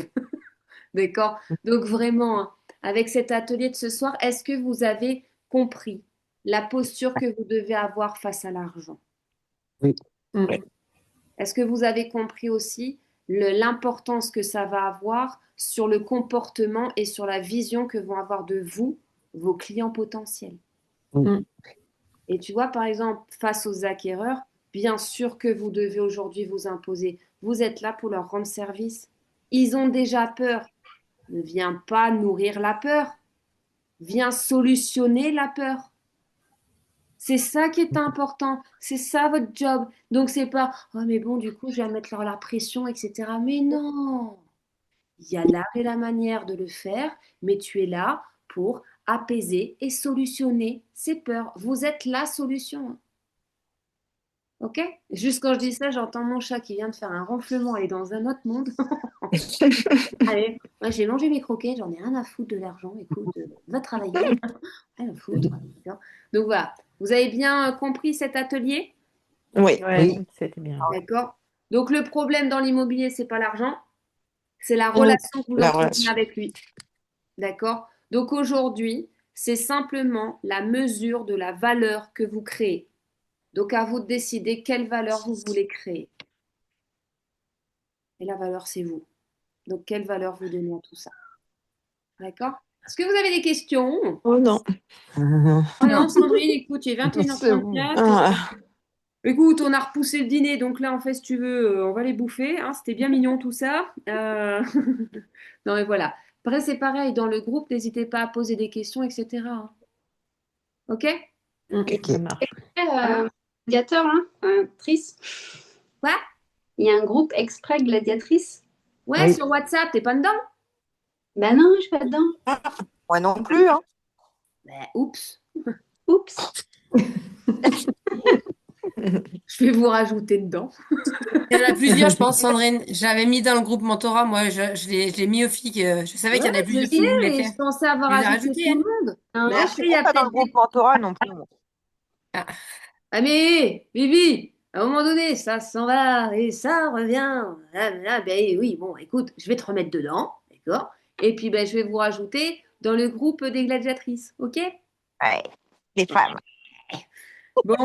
D'accord? Donc vraiment, avec cet atelier de ce soir, est-ce que vous avez compris la posture que vous devez avoir face à l'argent? Oui. Est-ce que vous avez compris aussi l'importance que ça va avoir sur le comportement et sur la vision que vont avoir de vous vos clients potentiels? Et tu vois, par exemple, face aux acquéreurs, bien sûr que vous devez aujourd'hui vous imposer. Vous êtes là pour leur rendre service. Ils ont déjà peur. Ne viens pas nourrir la peur. Viens solutionner la peur. C'est ça qui est important. C'est ça votre job. Donc, c'est pas, oh, mais bon, du coup, je vais mettre la pression, etc. Mais non! Il y a l'art et la manière de le faire, mais tu es là pour apaiser et solutionner ces peurs. Vous êtes la solution. Ok? Juste quand je dis ça, j'entends mon chat qui vient de faire un ronflement. Elle est dans un autre monde. Allez, moi j'ai mangé mes croquettes, j'en ai rien à foutre de l'argent. Écoute, va travailler. Rien à foutre. D'accord. Donc voilà. Vous avez bien compris cet atelier? Oui. Ouais, c'était bien. D'accord. Donc le problème dans l'immobilier, c'est pas l'argent, c'est la Mm. relation que vous La entretenez relation. avec lui. D'accord? Donc aujourd'hui, c'est simplement la mesure de la valeur que vous créez. Donc à vous de décider quelle valeur vous voulez créer. Et la valeur, c'est vous. Donc quelle valeur vous donnez à tout ça? D'accord? Est-ce que vous avez des questions? Oh non. Oh non, Sandrine, écoute, il est C'est bon. 21h34. Ah, Écoute, on a repoussé le dîner, donc là, en fait, si tu veux, on va les bouffer. Hein. C'était bien mignon tout ça. Non, mais voilà. Après, c'est pareil, dans le groupe, n'hésitez pas à poser des questions, etc. hein. Ok? ok. Ça marche. Gladiateur, hein, Trice. Quoi? Il y a un groupe exprès gladiatrice. Ouais, Oui. sur WhatsApp, t'es pas dedans? Ben non, je suis pas dedans. Moi non plus, hein. Oups. Oups. Je vais vous rajouter dedans. Il y en a plusieurs, je pense, Sandrine. J'avais mis dans le groupe mentorat, moi, je l'ai mis aux filles. Je savais qu'il y en Ouais, avait je plusieurs sais, qui voulaient mais faire. je pensais avoir Je les ai ajouté rajoutés, tout hein. le monde. Non, Mais Je après, suis il y a pas dans le peut-être groupe des... mentorat non plus. moi. Ah mais, Vivi, à un moment donné, ça s'en va et ça revient. Ben oui, bon, écoute, je vais te remettre dedans, d'accord? Et puis, ben, je vais vous rajouter dans le groupe des gladiatrices, ok? Ouais, les femmes. Bon,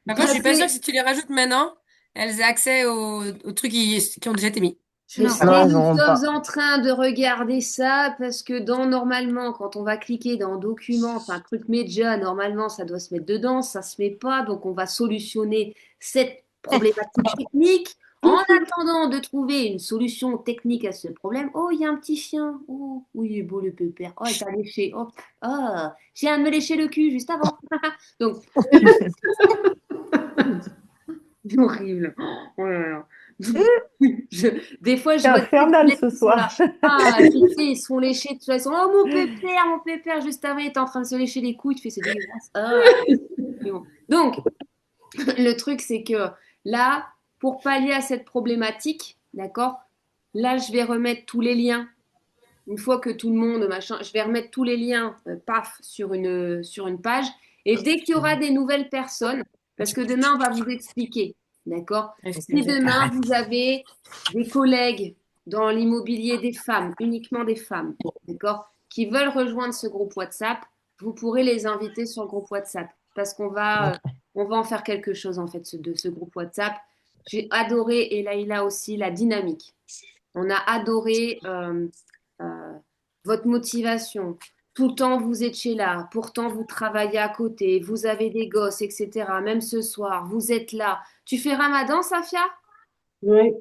Par contre, je suis pas sûre passez. que si tu les rajoutes maintenant, elles aient accès aux trucs qui ont déjà été mis. Je Non. sais, Non, elles nous n'auront pas. sommes en train de regarder ça parce que normalement, quand on va cliquer dans documents, enfin, truc média, normalement, ça doit se mettre dedans, ça se met pas, donc on va solutionner cette problématique technique. En attendant de trouver une solution technique à ce problème, oh, il y a un petit chien. Oh, oui, il est beau le pépère. Oh, il t'a léché. Oh, ah, j'ai viens de me lécher le cul juste avant. Donc, c'est horrible. Oh là là. Des fois, je C'est vois des infernal mecs ce qui sont là. soir. Ah, tu sais, ils se font lécher de toute façon. Oh, mon pépère, juste avant, il était en train de se lécher les couilles. Tu fais, c'est dégueulasse. Ah. Bon. Donc, le truc, c'est que là, pour pallier à cette problématique, d'accord, là, je vais remettre tous les liens. Une fois que tout le monde, machin, je vais remettre tous les liens, paf, sur une page. Et dès qu'il y aura des nouvelles personnes, parce que demain, on va vous expliquer, d'accord? Si demain, vous avez des collègues dans l'immobilier des femmes, uniquement des femmes, d'accord, qui veulent rejoindre ce groupe WhatsApp, vous pourrez les inviter sur le groupe WhatsApp parce on va en faire quelque chose, en fait, de ce groupe WhatsApp. J'ai adoré, et Laïla aussi, la dynamique. On a adoré euh, votre motivation. Tout le temps, vous êtes chez là. Pourtant, vous travaillez à côté. Vous avez des gosses, etc. Même ce soir, vous êtes là. Tu fais Ramadan, Safia? Oui.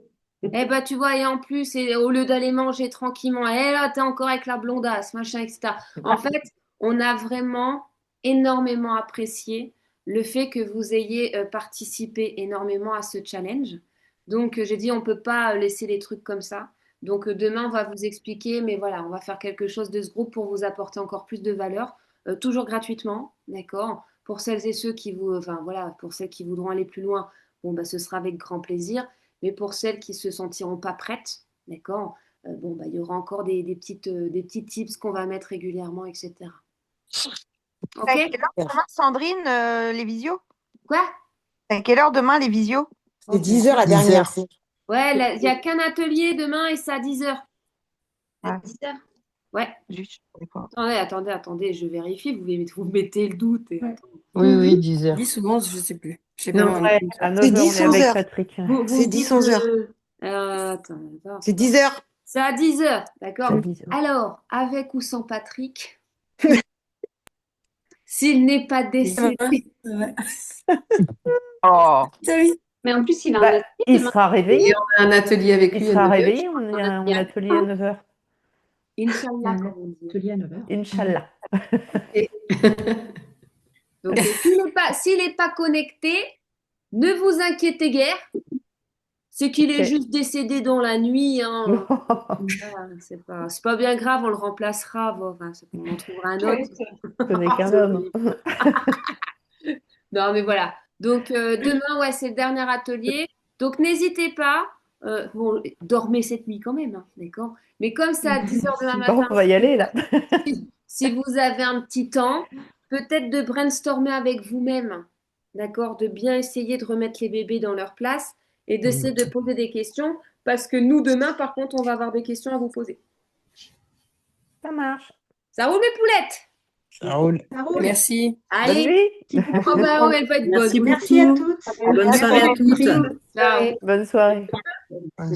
Eh ben, tu vois, et en plus, au lieu d'aller manger tranquillement, eh là, t'es encore avec la blondasse, machin, etc. En fait, on a vraiment énormément apprécié le fait que vous ayez participé énormément à ce challenge. Donc, j'ai dit, on ne peut pas laisser les trucs comme ça. Donc, demain, on va vous expliquer, mais voilà, on va faire quelque chose de ce groupe pour vous apporter encore plus de valeur, toujours gratuitement, d'accord? Pour celles et ceux qui vous, enfin voilà, pour celles qui voudront aller plus loin, bon, bah, ce sera avec grand plaisir. Mais pour celles qui se sentiront pas prêtes, d'accord, bon, bah, il y aura encore des petits tips qu'on va mettre régulièrement, etc. C'est Ok? à quelle heure demain, Sandrine, les visios? Quoi? C'est à quelle heure demain, les visios? C'est 10 heures la 10 dernière. heures. Ouais, il n'y a qu'un atelier demain et c'est à 10h. Ah, 10h. Ouais. juste, je connais pas. Attendez, je vérifie, vous mettez le doute. Oui, oui, 10 heures. 10 ou 11, je sais plus. Je sais Non, pas. ouais, à C'est 9h, on 10, est 11 avec heures. Patrick. Vous C'est me 10, dites 11 heures. attends. C'est 10 heures. C'est à 10h, d'accord? C'est 10 heures. Alors, avec ou sans Patrick, s'il n'est pas décédé, Ouais. Oh, Oui. Mais en plus, il a un Bah, atelier il demain. sera réveillé. Et on a un atelier avec Il lui à sera 9h. réveillé. On a un atelier à 9h. Inch'Allah, comme on dit. Atelier à 9h. Inch'Allah. Donc, s'il n'est pas connecté, ne vous inquiétez guère. C'est qu'il est Ok. juste décédé dans la nuit. Hein. Voilà, c'est pas bien grave, on le remplacera. Bon, enfin, on en trouvera un autre. Ce n'est qu'un homme. Non, mais voilà. Donc, demain, ouais, c'est le dernier atelier. Donc, n'hésitez pas. Bon, dormez cette nuit quand même, hein, d'accord? Mais comme c'est à 10h demain Bon, matin, on va y aller là. si vous avez un petit temps, peut-être de brainstormer avec vous-même, d'accord? De bien essayer de remettre les bébés dans leur place et d'essayer de poser des questions parce que nous, demain, par contre, on va avoir des questions à vous poser. Ça marche. Ça roule, mes poulettes? Ça roule. Ça roule. Merci. Bonne Allez, nuit. oh bah, ouais, elle va être bonne. Merci Merci à beaucoup. toutes. Bonne soirée à toutes. Ciao. Bonne soirée. Bonne soirée.